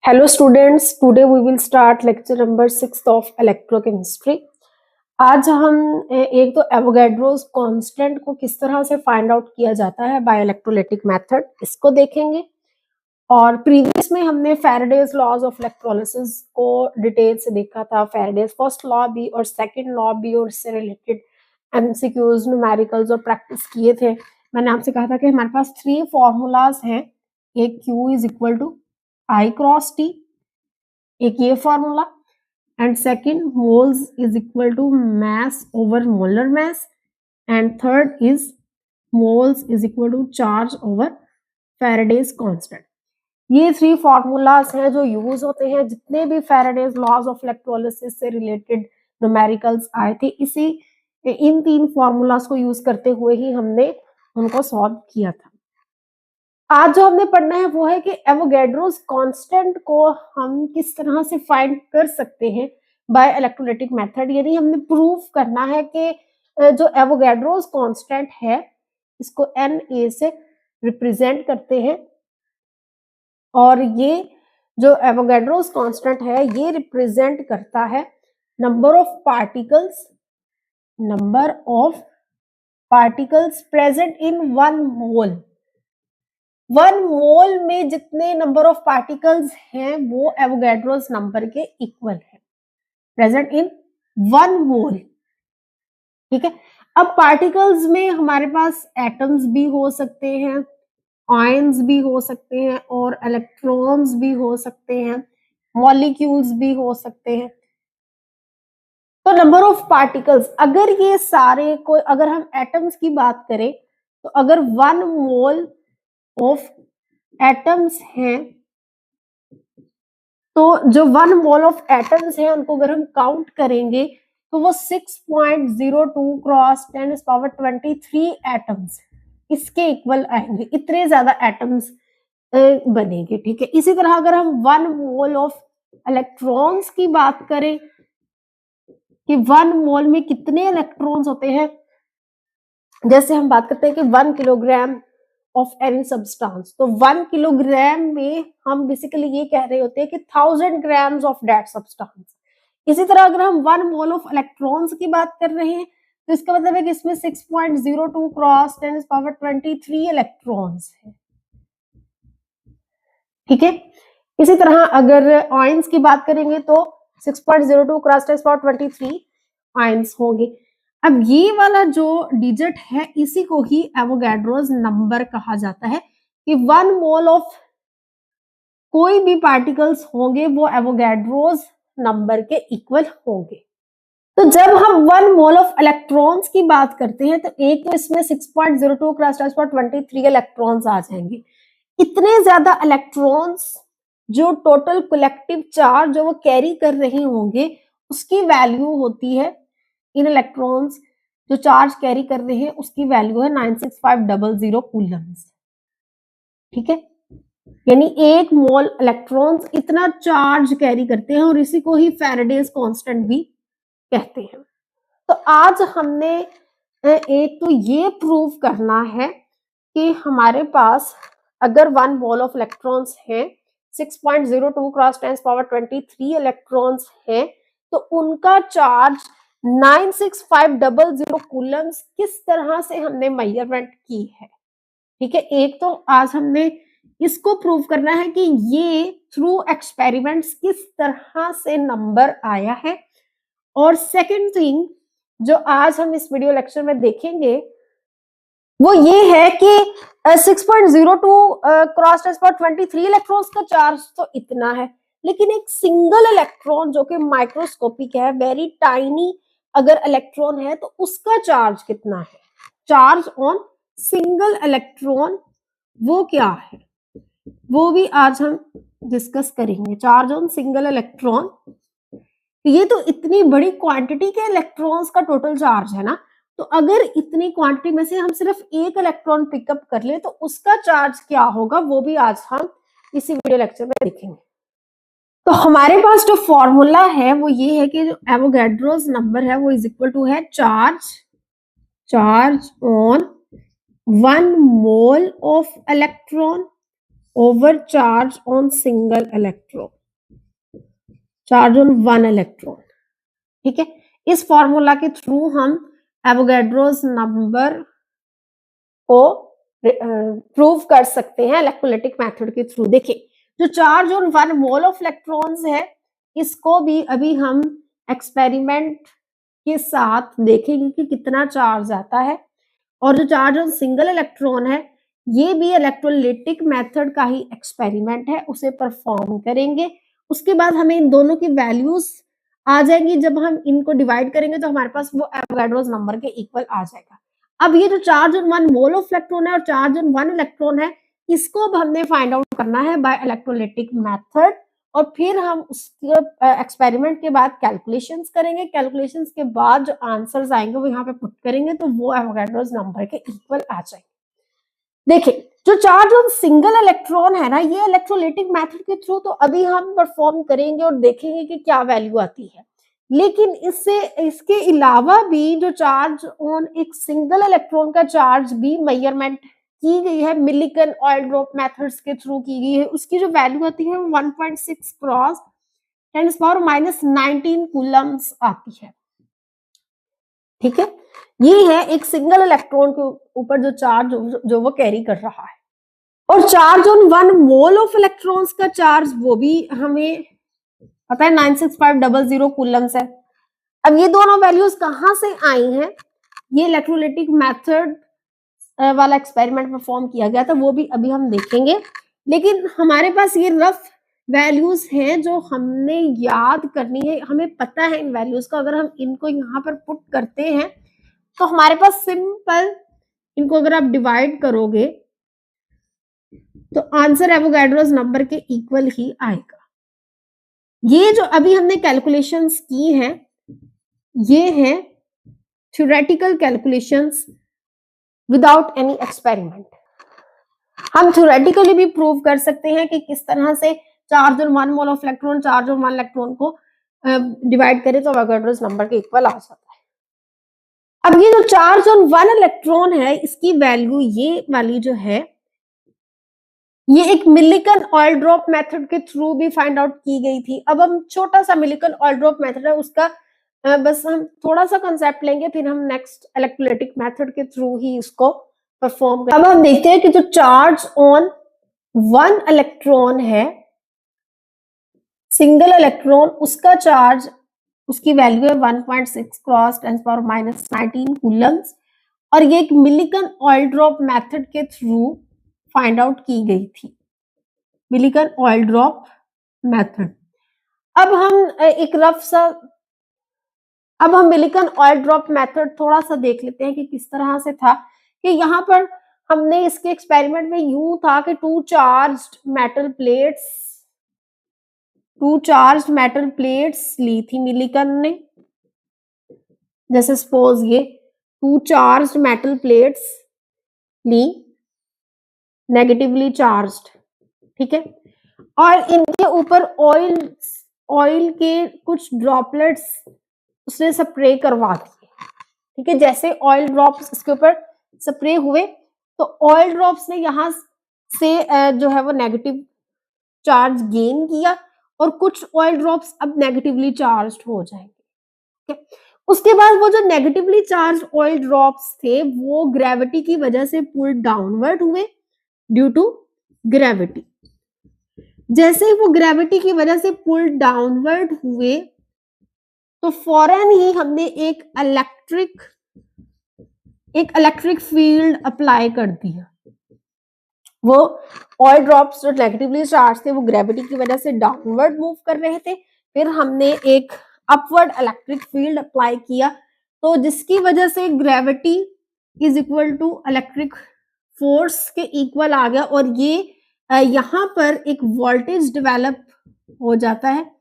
Hello students, today we will start lecture number 6 of electrochemistry. आज हम एक तो एवोगैड्रोस कांस्टेंट को किस तरह से फाइंड आउट किया जाता है बाय इलेक्ट्रोलाइटिक मेथड इसको देखेंगे। और प्रीवियस में हमने फैराडेज लॉज ऑफ इलेक्ट्रोलिसिस को डिटेल से देखा था, फैराडेज फर्स्ट लॉ भी और सेकंड लॉ भी, और इससे रिलेटेड एमसीक्यूज, न्यूमेरिकल्स और प्रैक्टिस किए थे। मैंने आपसे कहा था कि हमारे पास 3 फॉर्मूलाज हैं, एक Q is equal to I cross T, एक ये formula, and second moles is equal to mass over molar mass, and third is moles is equal to charge over Faraday's constant. ये 3 फॉर्मूलाज हैं जो use होते हैं जितने भी Faraday's laws of electrolysis से रिलेटेड न्यूमेरिकल्स आए थे। इन 3 फॉर्मूलाज को यूज करते हुए ही हमने उनको सॉल्व किया था। आज जो हमने पढ़ना है वो है कि एवोगैड्रोस कांस्टेंट को हम किस तरह से फाइंड कर सकते हैं बाय इलेक्ट्रोलाइटिक मेथड। यानी हमने प्रूफ करना है कि जो एवोगैड्रोस कांस्टेंट है इसको Na से रिप्रेजेंट करते हैं, और ये जो एवोगैड्रोस कांस्टेंट है ये रिप्रेजेंट करता है number of particles present in 1 मोल। 1 मोल में जितने नंबर ऑफ पार्टिकल्स हैं वो एवोगैड्रोस नंबर के इक्वल है, प्रेजेंट इन 1 मोल। ठीक है, अब पार्टिकल्स में हमारे पास एटम्स भी हो सकते हैं, आयंस भी हो सकते हैं, और इलेक्ट्रॉन्स भी हो सकते हैं, मॉलिक्यूल्स भी हो सकते हैं। तो नंबर ऑफ पार्टिकल्स, अगर ये सारे को, अगर हम एटम्स की बात करें तो अगर 1 मोल ऑफ एटम्स हैं तो जो 1 मोल ऑफ एटम्स हैं उनको अगर हम काउंट करेंगे तो वो 6.02 क्रॉस 10⁻23 एटम्स इसके इक्वल आएंगे। इतने ज्यादा एटम्स बनेंगे। ठीक है, इसी तरह अगर हम 1 मोल ऑफ इलेक्ट्रॉन्स की बात करें कि 1 मोल में कितने इलेक्ट्रॉन्स होते हैं, जैसे हम बात करते हैं कि 1 किलोग्राम ऑफ एनी सब्सटेंस, तो 1 किलोग्राम में हम बेसिकली ये कह रहे होते हैं कि 1000 ग्राम्स ऑफ दैट सब्सटेंस। इसी तरह अगर हम 1 मोल ऑफ इलेक्ट्रॉन्स की बात कर रहे हैं तो इसका मतलब है कि इसमें 6.02 क्रॉस 10⁻23 इलेक्ट्रॉन्स है। ठीक है, इसी तरह अगर आयंस की बात करेंगे तो 6.02 क्रॉस 10⁻23 आयंस होंगे। अब ये वाला जो डिजिट है इसी को ही एवोगैड्रोस नंबर कहा जाता है कि 1 मोल ऑफ कोई भी पार्टिकल्स होंगे वो एवोगैड्रोस नंबर के इक्वल होंगे। तो जब हम 1 मोल ऑफ इलेक्ट्रॉन्स की बात करते हैं तो एक तो इसमें 6.02 क्रॉस 10⁻23 इलेक्ट्रॉन्स आ जाएंगे। इतने ज्यादा इलेक्ट्रॉन्स जो टोटल कलेक्टिव चार्ज जो वो कैरी कर रहे होंगे उसकी वैल्यू होती है, इन इलेक्ट्रॉन्स जो चार्ज कैरी कर रहे हैं उसकी वैल्यू है 96500 कूलम्स। ठीक है, यानी 1 मोल इलेक्ट्रॉन्स इतना चार्ज कैरी करते हैं और इसी को ही फैराडेज कांस्टेंट भी कहते हैं। तो आज हमने एक तो ये प्रूव करना है कि हमारे पास अगर 1 मोल ऑफ इलेक्ट्रॉन्स है, 6.02 क्रॉस 10⁻23 इलेक्ट्रॉन्स है, तो उनका चार्ज 96500 कूलम्स किस तरह से हमने मेजरमेंट की है। ठीक है, एक तो आज हमने इसको प्रूव करना है कि ये थ्रू एक्सपेरिमेंट्स किस तरह से नंबर आया है, और सेकंड थिंग जो आज हम इस वीडियो लेक्चर में देखेंगे वो ये है कि 6.02 क्रॉस 10⁻23 इलेक्ट्रॉन्स का चार्ज तो इतना है, लेकिन एक सिंगल इलेक्ट्रॉन जो कि माइक्रोस्कोपिक है, वेरी टाइनी अगर इलेक्ट्रॉन है तो उसका चार्ज कितना है, चार्ज ऑन सिंगल इलेक्ट्रॉन वो क्या है, वो भी आज हम डिस्कस करेंगे। चार्ज ऑन सिंगल इलेक्ट्रॉन, ये तो इतनी बड़ी क्वांटिटी के इलेक्ट्रॉन्स का टोटल चार्ज है ना, तो अगर इतनी क्वांटिटी में से हम सिर्फ एक इलेक्ट्रॉन पिकअप कर ले तो उसका चार्ज क्या होगा, वो भी आज हम इसी वीडियो लेक्चर में देखेंगे। तो हमारे पास जो फॉर्मूला है वो ये है कि जो एवोगैड्रोस नंबर है वो इज इक्वल टू है charge on 1 mole of electron over charge on single electron, charge on one electron. ठीक है, इस फॉर्मूला के थ्रू हम एवोगैड्रोस नंबर को प्रूव कर सकते हैं इलेक्ट्रोलाइटिक मेथड के थ्रू। देखिए, जो charge on one mole of electrons है, इसको भी अभी हम एक्सपेरिमेंट के साथ देखेंगे कि कितना चार्ज आता है, और जो चार्ज ऑन सिंगल इलेक्ट्रॉन है, ये भी इलेक्ट्रोलाइटिक मेथड का ही एक्सपेरिमेंट है, उसे परफॉर्म करेंगे। उसके बाद हमें इन दोनों की वैल्यूज आ जाएंगी। जब हम इनको डिवाइड करेंगे तो हमारे पास वो एवोगाड्रोस नंबर के इक्वल आ जाएगा। अब ये जो charge on one mole of electron है और चार्ज ऑन वन इलेक्ट्रॉन है, इसको अब हमने फाइंड आउट करना है बाय इलेक्ट्रोलाइटिक मेथड, और फिर हम उसके एक्सपेरिमेंट के बाद कैलकुलेशंस करेंगे। कैलकुलेशंस के बाद जो आंसर्स आएंगे वो यहाँ पे पुट करेंगे, तो वो एवोगाड्रोस नंबर के इक्वल आ जाएंगे। देखिए, जो चार्ज ऑन सिंगल इलेक्ट्रॉन है ना, ये इलेक्ट्रोलाइटिक मेथड के थ्रू तो अभी हम परफॉर्म करेंगे और देखेंगे कि क्या वैल्यू आती है। लेकिन इसके अलावा भी जो चार्ज ऑन एक सिंगल इलेक्ट्रॉन का चार्ज भी मेजरमेंट की गई है, मिलिकन ऑयल ड्रॉप मेथड्स के थ्रू की गई है। उसकी जो वैल्यू आती है 1.6 क्रॉस 10⁻⁻19 कूलम्स आती है। ठीक है, ये है एक सिंगल इलेक्ट्रॉन के ऊपर जो चार्ज जो वो कैरी कर रहा है। और charge on one mole of electrons का चार्ज वो भी हमें पता है 96500 कूलम्स है। अब ये दोनों वैल्यूज कहां से आई हैं, ये इलेक्ट्रोलाइटिक मेथड वाला एक्सपेरिमेंट परफॉर्म किया गया था, वो भी अभी हम देखेंगे। लेकिन हमारे पास ये रफ वैल्यूज हैं जो हमने याद करनी है, हमें पता है इन वैल्यूज का। अगर हम इनको यहाँ पर पुट करते हैं तो हमारे पास सिंपल, इनको अगर आप डिवाइड करोगे तो आंसर एवोगाड्रोस नंबर के इक्वल ही आएगा। ये जो अभी हमने कैलकुलेशंस की हैं, ये है theoretical calculations without any experiment. हम थ्योरेटिकली भी प्रूव कर सकते हैं कि किस तरह से charge on one mole of electron, charge on one electron को डिवाइड करें तो एवोगाड्रोस नंबर के इक्वल आ जाता है। अब ये जो चार्ज ऑन वन इलेक्ट्रॉन है, इसकी वैल्यू ये वाली जो है, ये एक मिलिकन ऑयल ड्रॉप मेथड के थ्रू भी फाइंड आउट की गई थी। अब हम छोटा सा मिलिकन ऑयल ड्रॉप मेथड है, उसका बस हम थोड़ा सा कंसेप्ट लेंगे, फिर हम नेक्स्ट इलेक्ट्रोलाइटिक मेथड के थ्रू ही इसको परफॉर्म करेंगे। अब हम देखते हैं कि जो चार्ज ऑन वन इलेक्ट्रॉन है, सिंगल इलेक्ट्रॉन, उसका चार्ज, उसकी वैल्यू है 1.6 क्रॉस 10⁻⁻19 कूलम्स, और ये एक मिलिकन ऑयल ड्रॉप मेथड के थ्रू फाइंड आउट की गई थी, मिलिकन ऑयल ड्रॉप मेथड। अब हम मिलिकन ऑयल ड्रॉप मेथड थोड़ा सा देख लेते हैं कि किस तरह से था। कि यहाँ पर हमने इसके एक्सपेरिमेंट में यूं था कि टू चार्ज्ड मेटल प्लेट्स ली थी मिलिकन ने। जैसे सपोज ये टू चार्ज्ड मेटल प्लेट्स ली, नेगेटिवली चार्ज्ड, ठीक है, और इनके ऊपर ऑयल के कुछ ड्रॉपलेट्स उसने स्प्रे करवा दिए। ठीक है, जैसे ऑयल ड्रॉप्स इसके ऊपर स्प्रे हुए तो ऑयल ड्रॉप्स ने यहाँ से जो है वो नेगेटिव चार्ज गेन किया, और कुछ ऑयल ड्रॉप्स अब नेगेटिवली चार्ज्ड हो जाएंगे। उसके बाद वो जो नेगेटिवली चार्ज ऑयल ड्रॉप्स थे वो ग्रेविटी की वजह से पुल डाउनवर्ड हुए, ड्यू टू ग्रेविटी। जैसे ही वो ग्रेविटी की वजह से पुल डाउनवर्ड हुए तो फौरन ही हमने एक इलेक्ट्रिक फील्ड अप्लाई कर दिया। वो ऑयल ड्रॉप्स जो नेगेटिवली चार्ज थे वो ग्रेविटी की वजह से डाउनवर्ड मूव कर रहे थे, फिर हमने एक अपवर्ड इलेक्ट्रिक फील्ड अप्लाई किया, तो जिसकी वजह से gravity is equal to electric force के इक्वल आ गया, और ये यहाँ पर एक वोल्टेज डेवलप हो जाता है,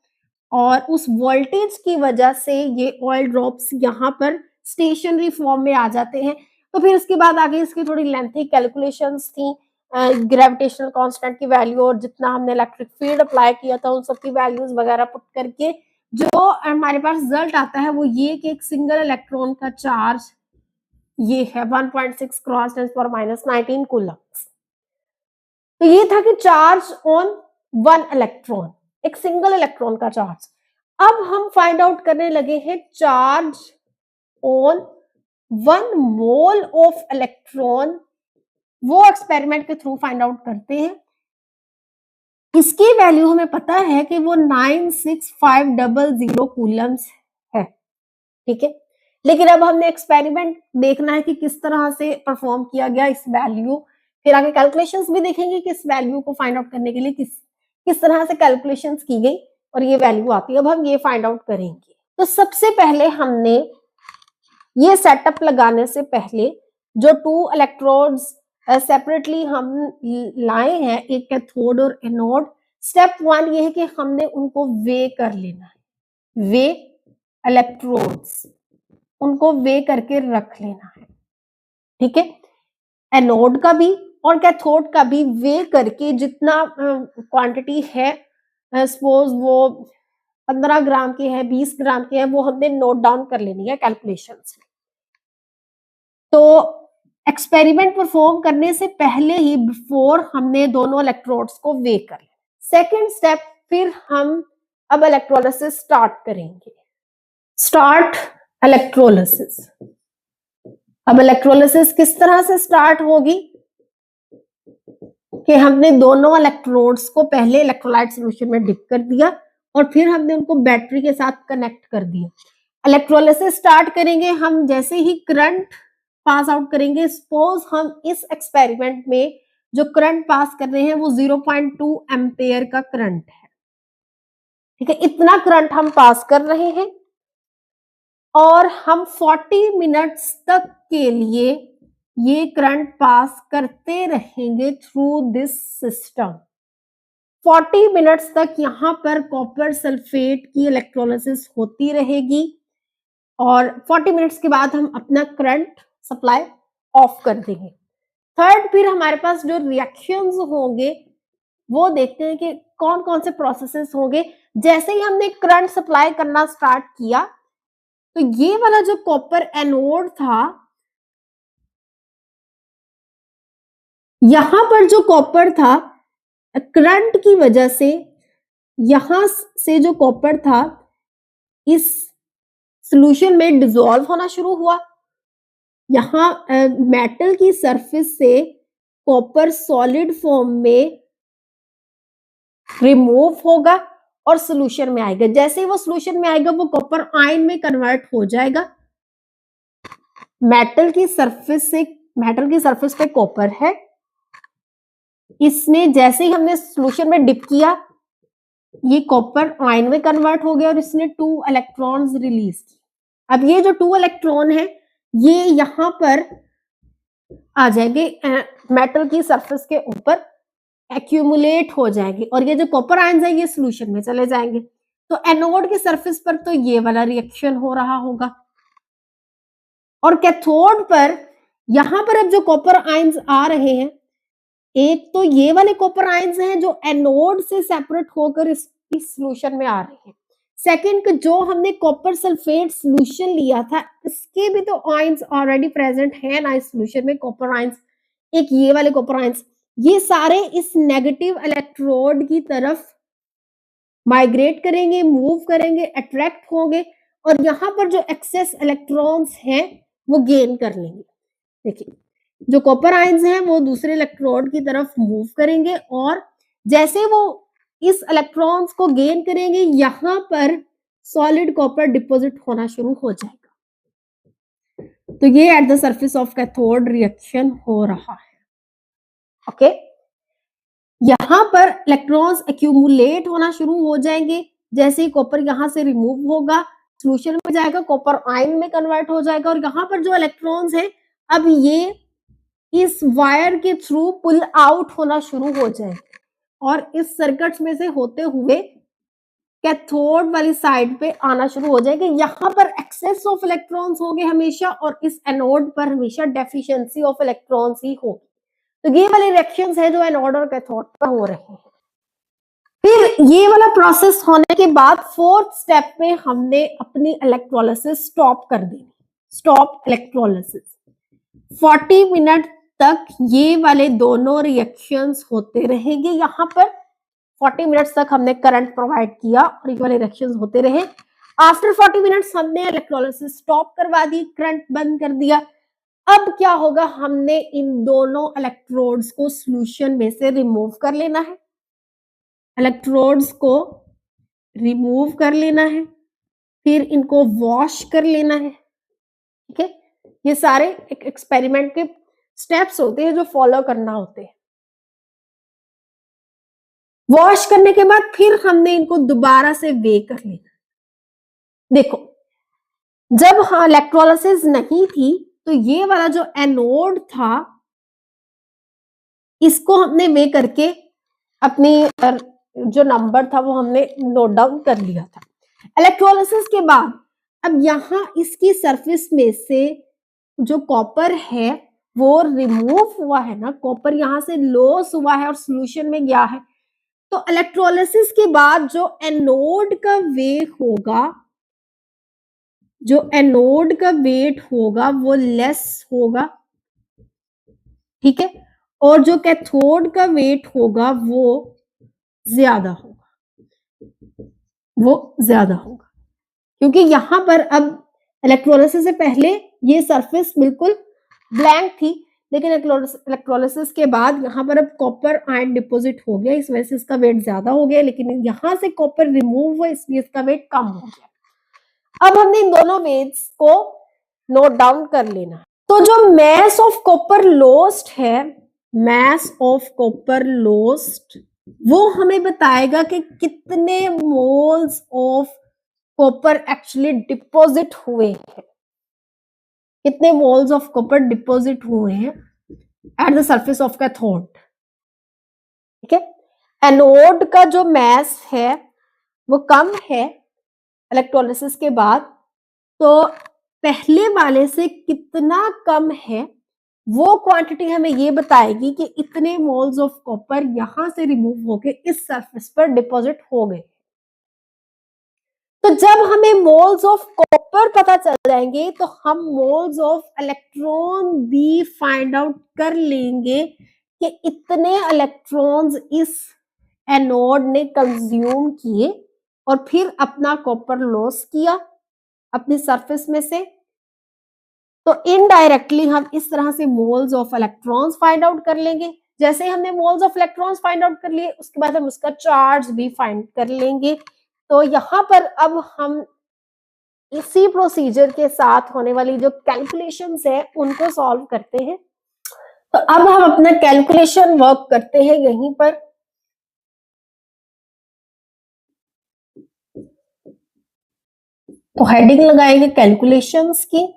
और उस वोल्टेज की वजह से ये ऑयल ड्रॉप्स यहाँ पर स्टेशनरी फॉर्म में आ जाते हैं। तो फिर इसके बाद आगे इसकी थोड़ी लेंथी कैलकुलेशंस थी, ग्रेविटेशनल कांस्टेंट की वैल्यू और जितना हमने इलेक्ट्रिक फील्ड अप्लाई किया था उन सब की वैल्यूज वगैरह पुट करके जो हमारे पास रिजल्ट आता है वो ये कि एक सिंगल इलेक्ट्रॉन का चार्ज ये है 1.6 क्रॉस 10⁻⁻19 कूलम्स। तो ये था कि चार्ज ऑन वन इलेक्ट्रॉन, एक सिंगल इलेक्ट्रॉन का चार्ज। अब हम फाइंड आउट करने लगे हैं charge on 1 mole of electron. वो एक्सपेरिमेंट के थ्रू फाइंड आउट करते हैं। इसकी वैल्यू हमें पता है कि वो 96500 कूलम्स है, ठीक है। लेकिन अब हमने एक्सपेरिमेंट देखना है कि किस तरह से परफॉर्म किया गया इस वैल्यू, फिर आगे कैलकुलेशंस भी देखेंगे कि इस वैल्यू को फाइंड आउट करने के लिए किस तरह से कैलकुलेशंस की गई और ये वैल्यू आती है। अब हम ये फाइंड आउट करेंगे। तो सबसे पहले हमने ये सेटअप लगाने से पहले जो 2 इलेक्ट्रोड्स सेपरेटली हम लाए हैं, एक कैथोड और एनोड, स्टेप 1 ये है कि हमने उनको वे कर लेना है। वे इलेक्ट्रोड्स, उनको वे करके रख लेना है, ठीक है। एनोड का भी और कैथोड का भी वे करके जितना क्वांटिटी है, सपोज वो 15 ग्राम की है, 20 ग्राम की है, वो हमने नोट डाउन कर लेनी है कैलकुलेशंस में। तो एक्सपेरिमेंट परफॉर्म करने से पहले ही बिफोर हमने दोनों इलेक्ट्रोड्स को वे कर लिया। सेकेंड स्टेप, फिर हम अब इलेक्ट्रोलिसिस स्टार्ट करेंगे। Start electrolysis. अब इलेक्ट्रोलिसिस किस तरह से स्टार्ट होगी कि हमने दोनों इलेक्ट्रोड्स को पहले इलेक्ट्रोलाइट सॉल्यूशन में डिप कर दिया और फिर हमने उनको बैटरी के साथ कनेक्ट कर दिया। इलेक्ट्रोलिसिस स्टार्ट करेंगे हम जैसे ही करंट पास आउट करेंगे। सपोज हम इस एक्सपेरिमेंट में जो करंट पास कर रहे हैं वो 0.2 एम्पेयर का करंट है, ठीक है। इतना करंट हम पास कर रहे हैं और हम 40 मिनट्स तक के लिए ये करंट पास करते रहेंगे थ्रू दिस सिस्टम। 40 मिनट्स तक यहाँ पर कॉपर सल्फेट की इलेक्ट्रोलिसिस होती रहेगी और 40 मिनट्स के बाद हम अपना करंट सप्लाई ऑफ कर देंगे। थर्ड, फिर हमारे पास जो रिएक्शंस होंगे वो देखते हैं कि कौन कौन से प्रोसेसेस होंगे। जैसे ही हमने करंट सप्लाई करना स्टार्ट किया तो ये वाला जो कॉपर एनोड था, यहां पर जो कॉपर था करंट की वजह से यहां से जो कॉपर था इस सॉल्यूशन में डिसॉल्व होना शुरू हुआ। यहां मेटल की सरफेस से कॉपर सॉलिड फॉर्म में रिमूव होगा और सॉल्यूशन में आएगा। जैसे ही वो सॉल्यूशन में आएगा वो कॉपर आयन में कन्वर्ट हो जाएगा। मेटल की सरफेस पे कॉपर है, इसने जैसे ही हमने सॉल्यूशन में डिप किया ये कॉपर आयन में कन्वर्ट हो गया और इसने 2 इलेक्ट्रॉन्स रिलीज किए। अब ये जो 2 इलेक्ट्रॉन है ये यहां पर आ जाएंगे, मेटल की सरफेस के ऊपर एक्यूमुलेट हो जाएंगे और ये जो कॉपर आयंस है ये सॉल्यूशन में चले जाएंगे। तो एनोड की सरफेस पर तो ये वाला रिएक्शन हो रहा होगा और कैथोड पर यहां पर अब जो कॉपर आयंस आ रहे हैं, एक तो ये वाले कॉपर आयंस हैं जो एनोड से सेपरेट होकर इस सॉल्यूशन में आ रहे हैं। सेकंड, जो हमने कॉपर सल्फेट सॉल्यूशन लिया था इसके भी तो आयंस ऑलरेडी प्रेजेंट है ना इस सॉल्यूशन में, कॉपर आयंस। एक ये वाले कॉपर आयंस, ये सारे इस नेगेटिव इलेक्ट्रोड की तरफ माइग्रेट करेंगे, मूव करेंगे, अट्रैक्ट होंगे और यहाँ पर जो एक्सेस इलेक्ट्रॉन्स हैं वो गेन कर लेंगे। देखिए जो कॉपर आयंस हैं वो दूसरे इलेक्ट्रोड की तरफ मूव करेंगे और जैसे वो इस इलेक्ट्रॉन्स को गेन करेंगे यहाँ पर सॉलिड कॉपर डिपॉजिट होना शुरू हो जाएगा। तो ये eight the surface of cathode reaction हो रहा है, ओके। यहाँ पर इलेक्ट्रॉन्स एक्यूमुलेट होना शुरू हो जाएंगे। जैसे ही कॉपर यहाँ से रिमूव होगा सॉल्यूशन में जाएगा, कॉपर आयन में कन्वर्ट हो जाएगा और यहाँ पर जो इलेक्ट्रॉन्स हैं अब ये इस वायर के थ्रू पुल आउट होना शुरू हो जाएंगे और इस सर्किट्स में से होते हुए कैथोड वाली साइड पे आना शुरू हो जाएंगे। यहाँ पर एक्सेस ऑफ इलेक्ट्रॉन्स होंगे हमेशा और इस एनोड पर हमेशा डेफिशिएंसी ऑफ इलेक्ट्रॉन्स ही होगी। तो ये वाले रिएक्शंस है जो एनोड और कैथोड पर हो रहे हैं। फिर ये वाला प्रोसेस होने के बाद फोर्थ स्टेप में हमने अपनी इलेक्ट्रोलिसिस स्टॉप कर दी। स्टॉप इलेक्ट्रोलिसिस 40 मिनट तक ये वाले दोनों रिएक्शंस होते रहेंगे। यहाँ पर 40 मिनट्स तक हमने करंट प्रोवाइड किया और ये वाले रिएक्शंस होते रहे। आफ्टर 40 मिनट्स हमने इलेक्ट्रोलिसिस स्टॉप करवा दी, करंट बंद कर दिया। अब क्या होगा, हमने इन दोनों इलेक्ट्रोड्स को सॉल्यूशन में से रिमूव कर लेना है। इलेक्ट्रोड्स को रिमूव कर लेना है, फिर इनको वॉश कर लेना है। ठीक है, ये सारे एक एक्सपेरिमेंट के स्टेप्स होते हैं जो फॉलो करना होते हैं। वॉश करने के बाद फिर हमने इनको दोबारा से वे कर लेना। देखो, जब हाँ इलेक्ट्रोलिसिस नहीं थी तो ये वाला जो एनोड था इसको हमने वे करके अपनी जो नंबर था वो हमने नोट डाउन कर लिया था। इलेक्ट्रोलिसिस के बाद अब यहाँ इसकी सरफेस में से जो कॉपर है वो रिमूव हुआ है ना, कॉपर यहाँ से लॉस हुआ है और सॉल्यूशन में गया है। तो इलेक्ट्रोलिसिस के बाद जो एनोड का वेट होगा, जो एनोड का वेट होगा वो लेस होगा। ठीक है, और जो कैथोड का वेट होगा वो ज्यादा होगा, वो ज्यादा होगा, क्योंकि यहां पर अब इलेक्ट्रोलिसिस से पहले ये सरफेस बिल्कुल ब्लैंक थी, लेकिन इलेक्ट्रोलिसिस के बाद यहाँ पर अब कॉपर आयन डिपॉजिट हो गया, इस वजह से इसका वेट ज्यादा हो गया, लेकिन यहाँ से कॉपर रिमूव हुआ इसलिए इसका वेट कम हो गया। अब हमने इन दोनों वेट्स को नोट डाउन कर लेना। तो जो मैस ऑफ कॉपर लॉस्ट है, मैस ऑफ कॉपर लॉस्ट, वो हमें बताएगा कि कितने moles of copper actually deposit हुए हैं, कितने मोल्स ऑफ कॉपर डिपॉजिट हुए हैं eight the surface of cathode. ठीक है, एनोड का जो मैस है वो कम है इलेक्ट्रोलिसिस के बाद, तो पहले वाले से कितना कम है वो क्वांटिटी हमें ये बताएगी कि इतने मोल्स ऑफ कॉपर यहां से रिमूव होके इस सरफेस पर डिपॉजिट हो गए। तो जब हमें मोल्स ऑफ कॉपर पता चल जाएंगे तो हम मोल्स ऑफ इलेक्ट्रॉन भी फाइंड आउट कर लेंगे कि इतने इलेक्ट्रॉन्स इस एनोड ने कंज्यूम किए और फिर अपना कॉपर लॉस किया अपनी सरफेस में से। तो इनडायरेक्टली हम इस तरह से moles of electrons find out कर लेंगे। जैसे हमने moles of electrons find out कर लिए, उसके बाद हम उसका चार्ज भी फाइंड कर लेंगे। तो यहाँ पर अब हम इसी प्रोसीजर के साथ होने वाली जो कैलकुलेशंस है उनको सॉल्व करते हैं। तो अब हम अपना कैलकुलेशन वर्क करते हैं यहीं पर। तो हेडिंग लगाएंगे कैलकुलेशंस की।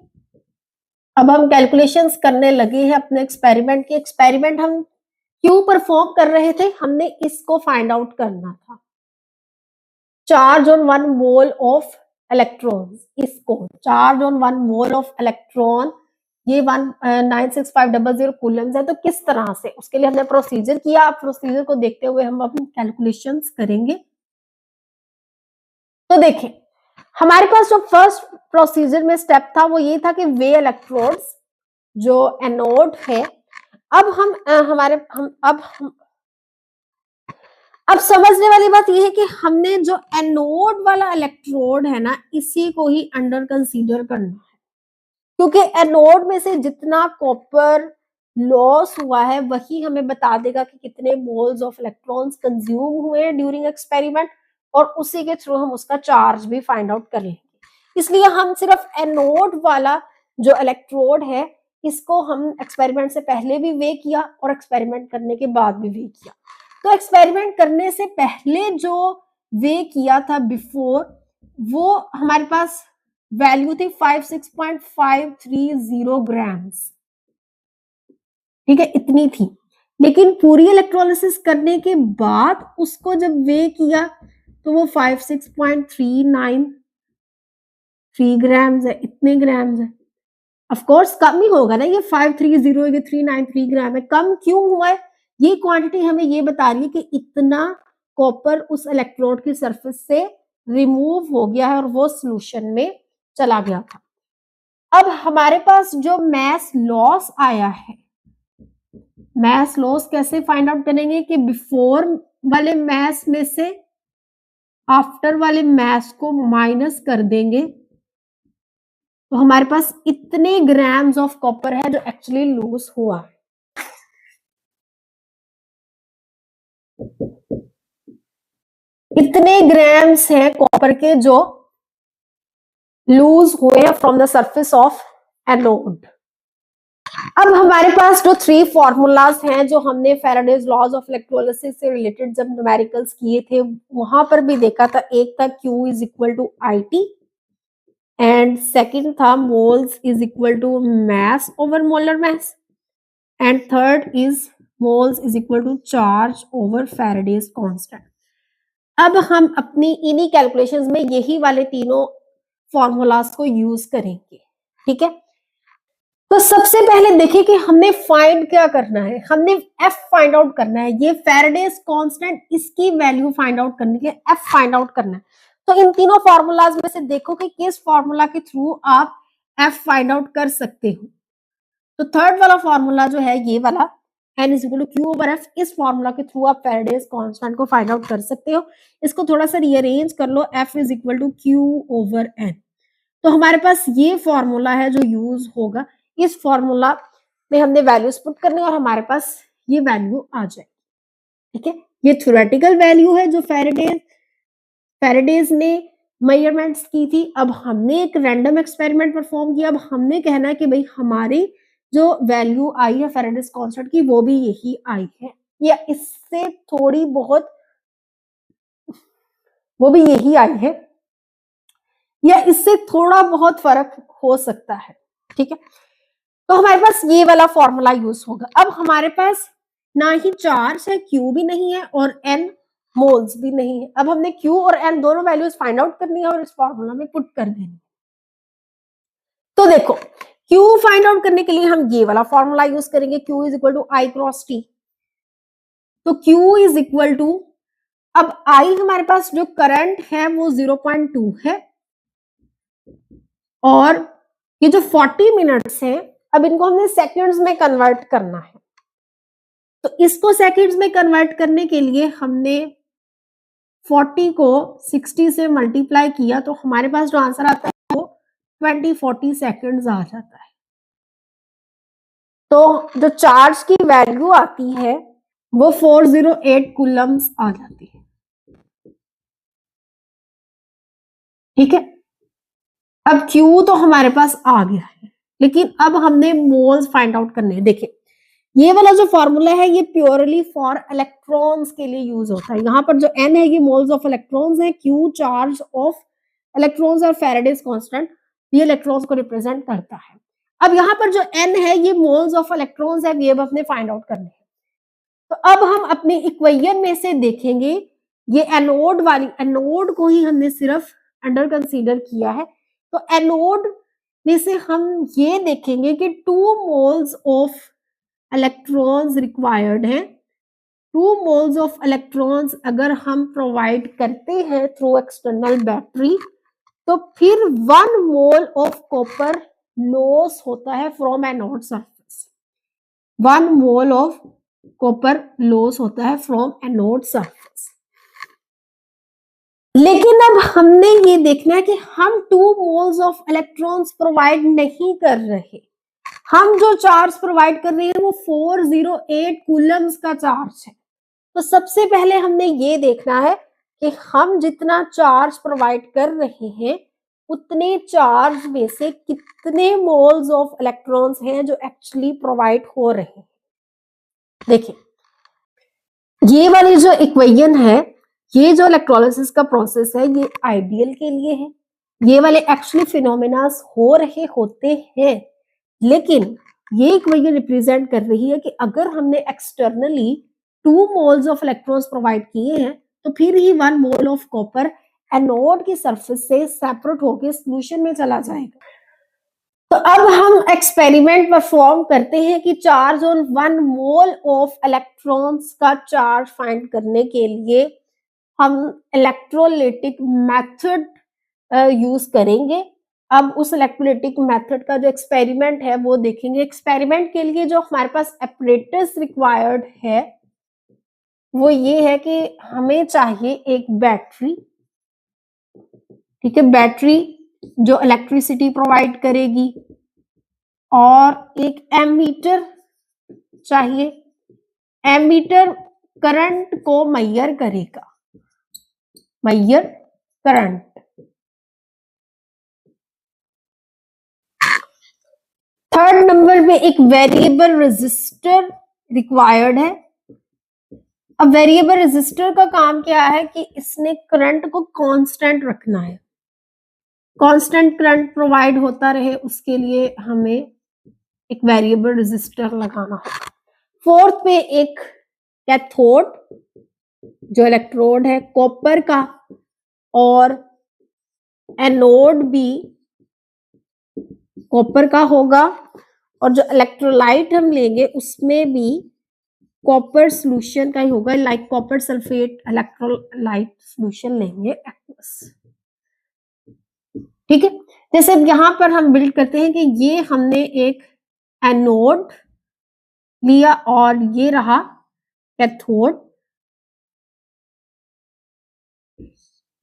अब हम कैलकुलेशंस करने लगे हैं अपने एक्सपेरिमेंट के। एक्सपेरिमेंट हम क्यों परफॉर्म कर रहे थे, हमने इसको फाइंड आउट करना था, charge on 1 mole of electron. इसको charge on 1 mole of electron, ये 196500 कूलम्स है। तो किस तरह से, उसके लिए हमने प्रोसीजर किया। आप प्रोसीजर को देखते हुए हम अपनी कैलकुलेशंस करेंगे। तो देखें, हमारे पास जो फर्स्ट प्रोसीजर में स्टेप था वो ये था कि वे इलेक्ट्रोड्स, जो एनोड है। अब समझने वाली बात यह है कि हमने जो एनोड वाला इलेक्ट्रोड है ना, इसी को ही अंडर कंसीडर करना है, क्योंकि एनोड में से जितना कॉपर लॉस हुआ है वही हमें बता देगा कि कितने मोल्स ऑफ इलेक्ट्रॉन्स कंज्यूम हुए हैं ड्यूरिंग एक्सपेरिमेंट, और उसी के थ्रू हम उसका चार्ज भी फाइंड आउट कर लेंगे। इसलिए हम सिर्फ एनोड वाला जो इलेक्ट्रोड है इसको हम एक्सपेरिमेंट से पहले भी वे किया और एक्सपेरिमेंट करने के बाद भी वे किया। तो एक्सपेरिमेंट करने से पहले जो वे किया था बिफोर, वो हमारे पास वैल्यू थी 56.530 ग्राम्स। ठीक है, इतनी थी। लेकिन पूरी इलेक्ट्रोलिसिस करने के बाद उसको जब वे किया तो वो 56.393 ग्राम्स है, इतने ग्राम्स है। ऑफ कोर्स कम ही होगा ना, ये 530 ये 393 ग्राम है। कम क्यों हुआ है, ये क्वांटिटी हमें ये बता रही है कि इतना कॉपर उस इलेक्ट्रोड की सरफेस से रिमूव हो गया है और वो सॉल्यूशन में चला गया था। अब हमारे पास जो मैस लॉस आया है मास लॉस कैसे फाइंड आउट करेंगे कि बिफोर वाले मास में से आफ्टर वाले मास को माइनस कर देंगे तो हमारे पास इतने ग्राम्स ऑफ कॉपर है जो एक्चुअली लूज हुआ। इतने ग्राम्स है कॉपर के जो लूज हुए हैं from the surface of anode. अब हमारे पास जो 3 फॉर्मूलाज हैं जो हमने फैराडेज लॉज ऑफ इलेक्ट्रोलिसिस से रिलेटेड जब न्यूमेरिकल्स किए थे वहां पर भी देखा था। एक था Q is equal to IT and second था moles is equal to mass over molar mass and third is moles is equal to charge over Faraday's constant. अब हम अपनी इन्हीं कैलकुलेशंस में यही वाले तीनों फॉर्मूलाज को यूज करेंगे। ठीक है, तो सबसे पहले देखिए कि हमने फाइंड क्या करना है, हमने F फाइंड आउट करना है। ये फैराडेज कांस्टेंट, इसकी वैल्यू फाइंड आउट करने के लिए F फाइंड आउट करना है। तो इन तीनों फॉर्मूलाज में से देखो कि किस फॉर्मूला के थ्रू आप F फाइंड आउट कर सकते हो। तो थर्ड वाला फॉर्मूला जो है ये वाला N is equal to Q over F, इस फॉर्मूला के थ्रू आप फैराडेज कांस्टेंट को फाइंड आउट कर सकते हो। इसको थोड़ा सा रीअरेंज कर लो, F is equal to Q over N। तो हमारे पास ये फॉर्मूला है जो यूज होगा। इस फॉर्मूला में हमने वैल्यूज पुट करने और हमारे पास ये वैल्यू आ जाए। ठीक है, ये थ्योरेटिकल वैल्यू है जो फैराडेज ने मेजरमेंट्स की थी। अब हमने एक रैंडम एक्सपेरिमेंट परफॉर्म किया। अब हमने कहना है कि भाई हमारी जो वैल्यू आई है फैराडेज कांस्टेंट की वो भी यही आई है या इससे थोड़ी बहुत वो भी यही आई है या इससे थोड़ा बहुत फर्क हो सकता है। ठीक है, तो हमारे पास ये वाला फॉर्मूला यूज होगा। अब हमारे पास ना ही चार्ज है, Q भी नहीं है और N मोल्स भी नहीं है। अब हमने Q और N दोनों वैल्यूज फाइंड आउट करनी है और इस फॉर्मूला में पुट कर देनी है। तो देखो Q फाइंड आउट करने के लिए हम ये वाला फॉर्मूला यूज करेंगे, Q is equal to I cross T। तो Q इज इक्वल टू, अब I हमारे पास जो करंट है वो 0.2 है और ये जो 40 मिनट्स है अब इनको हमने सेकंड्स में कन्वर्ट करना है। तो इसको सेकंड्स में कन्वर्ट करने के लिए हमने 40 को 60 से मल्टीप्लाई किया तो हमारे पास जो आंसर आता है वो 20-40 सेकंड्स आ जाता है। तो जो चार्ज की वैल्यू आती है वो 408 कूलम्स आ जाती है। ठीक है, अब Q तो हमारे पास आ गया है लेकिन अब हमने मोल्स फाइंड आउट करने हैं। देखिए ये वाला जो फॉर्मूला है ये प्योरली फॉर इलेक्ट्रॉन्स के लिए यूज होता है। यहाँ पर जो N है ये मोल्स ऑफ इलेक्ट्रॉन्स है, Q चार्ज ऑफ इलेक्ट्रॉन्स और फैराडेज कांस्टेंट ये इलेक्ट्रॉन्स को रिप्रेजेंट करता है। अब यहाँ पर जो N है ये मोल्स ऑफ इलेक्ट्रॉन्स है, ये अब अपने फाइंड आउट करने हैं। तो अब हम अपनी इक्वेशन में से देखेंगे ये एनोड वाली, एनोड को ही हमने सिर्फ अंडर कंसीडर किया है। तो एनोड में से हम ये देखेंगे कि 2 मोल्स ऑफ इलेक्ट्रॉन्स रिक्वायर्ड हैं। 2 मोल्स ऑफ इलेक्ट्रॉन्स अगर हम प्रोवाइड करते हैं थ्रू एक्सटर्नल बैटरी तो फिर 1 मोल ऑफ कॉपर लॉस होता है from anode surface. 1 mole of copper loss होता है फ्रॉम एनोड सरफेस। लेकिन अब हमने ये देखना है कि हम 2 मोल्स ऑफ इलेक्ट्रॉन्स प्रोवाइड नहीं कर रहे। हम जो चार्ज प्रोवाइड कर रहे हैं वो 408 कूलम्स का चार्ज है। तो सबसे पहले हमने ये देखना है कि हम जितना चार्ज प्रोवाइड कर रहे हैं उतने चार्ज में से कितने मोल्स ऑफ इलेक्ट्रॉन्स हैं जो एक्चुअली प्रोवाइड हो रहे हैं। देखिए ये वाली जो इक्वेशन है, ये जो इलेक्ट्रोलिसिस का प्रोसेस है ये आइडियल के लिए है। ये वाले एक्चुअली फिनोमेना हो रहे होते हैं लेकिन ये इक्वेशन रिप्रेजेंट कर रही है कि अगर हमने externally 2 moles of electrons provide किए हैं तो फिर ही 1 मोल ऑफ कॉपर एनोड की सरफेस से सेपरेट होकर सॉल्यूशन में चला जाएगा। तो अब हम एक्सपेरिमेंट परफॉर्म करते हैं कि charge on 1 mole of electrons का चार्ज फाइंड करने के लिए हम इलेक्ट्रोलाइटिक मेथड यूज करेंगे। अब उस इलेक्ट्रोलाइटिक मेथड का जो एक्सपेरिमेंट है वो देखेंगे। एक्सपेरिमेंट के लिए जो हमारे पास एपरेटस रिक्वायर्ड है वो ये है कि हमें चाहिए एक बैटरी, ठीक है, बैटरी जो इलेक्ट्रिसिटी प्रोवाइड करेगी, और एक एमीटर चाहिए। एमीटर करंट को मेजर करेगा, मेजर करंट। थर्ड नंबर पे एक वेरिएबल रेजिस्टर रिक्वायर्ड है। अब वेरिएबल रेजिस्टर का काम क्या है कि इसने करंट को कांस्टेंट रखना है, कांस्टेंट करंट प्रोवाइड होता रहे, उसके लिए हमें एक वेरिएबल रेजिस्टर लगाना होगा। फोर्थ पे एक कैथोड जो इलेक्ट्रोड है कॉपर का, और एनोड भी कॉपर का होगा, और जो इलेक्ट्रोलाइट हम लेंगे उसमें भी कॉपर सॉल्यूशन का ही होगा, like copper sulphate electrolyte solution लेंगे एक्वस, ठीक है। जैसे यहां पर हम बिल्ड करते हैं कि ये हमने एक एनोड लिया और ये रहा कैथोड,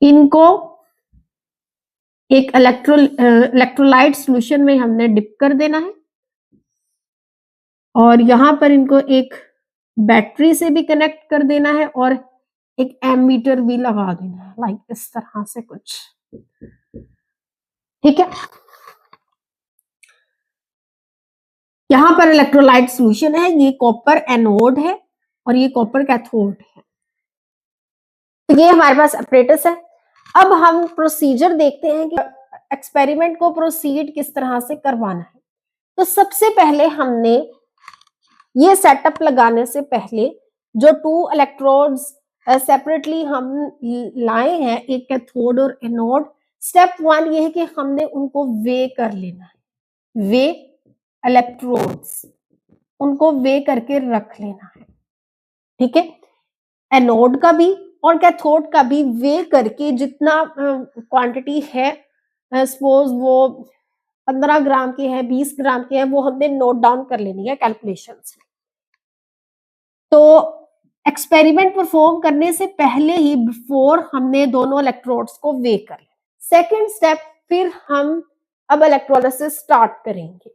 इनको एक इलेक्ट्रोलाइट सॉल्यूशन में हमने डिप कर देना है, और यहां पर इनको एक बैटरी से भी कनेक्ट कर देना है, और एक एमीटर भी लगा देना है, लाइक इस तरह से कुछ, ठीक है। यहां पर इलेक्ट्रोलाइट सॉल्यूशन है, ये कॉपर एनोड है और ये कॉपर कैथोड है, तो ये हमारे पास अपरेटस है। अब हम प्रोसीजर देखते हैं कि एक्सपेरिमेंट को प्रोसीड किस तरह से करवाना है। तो सबसे पहले हमने ये सेटअप लगाने से पहले जो 2 इलेक्ट्रोड्स सेपरेटली हम लाए हैं, एक कैथोड और एनोड, स्टेप 1 ये है कि हमने उनको वे कर लेना है, वे इलेक्ट्रोड्स, उनको वे करके रख लेना है, ठीक है। एनोड का भी और कैथोड का भी वे करके जितना क्वांटिटी है, सपोज वो 15 ग्राम की है, 20 ग्राम की है, वो हमने नोट डाउन कर लेनी है कैलकुलेशंस में। तो एक्सपेरिमेंट परफॉर्म करने से पहले ही बिफोर हमने दोनों इलेक्ट्रोड्स को वे कर लिया। सेकेंड स्टेप, फिर हम अब इलेक्ट्रोलिसिस स्टार्ट करेंगे।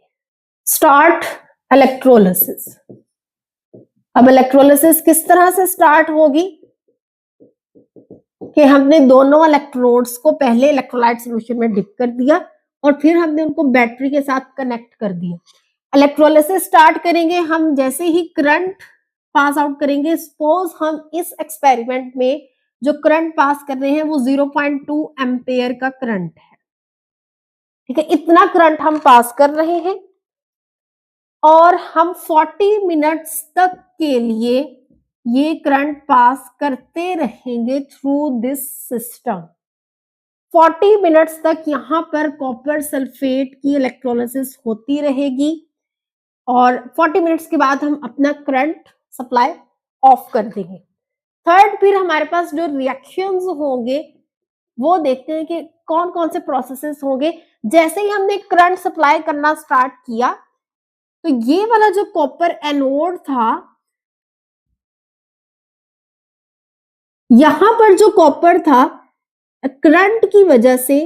Start electrolysis. अब इलेक्ट्रोलिसिस किस तरह से स्टार्ट होगी कि हमने दोनों इलेक्ट्रोड्स को पहले इलेक्ट्रोलाइट सॉल्यूशन में डिप कर दिया और फिर हमने उनको बैटरी के साथ कनेक्ट कर दिया। इलेक्ट्रोलिसिस स्टार्ट करेंगे हम जैसे ही करंट पास आउट करेंगे। सपोज हम इस एक्सपेरिमेंट में जो करंट पास कर रहे हैं वो 0.2 एम्पेयर का करंट है, ठीक है, इतना करंट हम पास कर रहे हैं, और हम 40 मिनट्स तक के लिए ये करंट पास करते रहेंगे थ्रू दिस सिस्टम। 40 मिनट्स तक यहाँ पर कॉपर सल्फेट की इलेक्ट्रोलिसिस होती रहेगी, और 40 मिनट्स के बाद हम अपना करंट सप्लाई ऑफ कर देंगे। थर्ड, फिर हमारे पास जो रिएक्शंस होंगे वो देखते हैं कि कौन कौन से प्रोसेसेस होंगे। जैसे ही हमने करंट सप्लाई करना स्टार्ट किया तो ये वाला जो कॉपर एनोड था, यहां पर जो कॉपर था करंट की वजह से,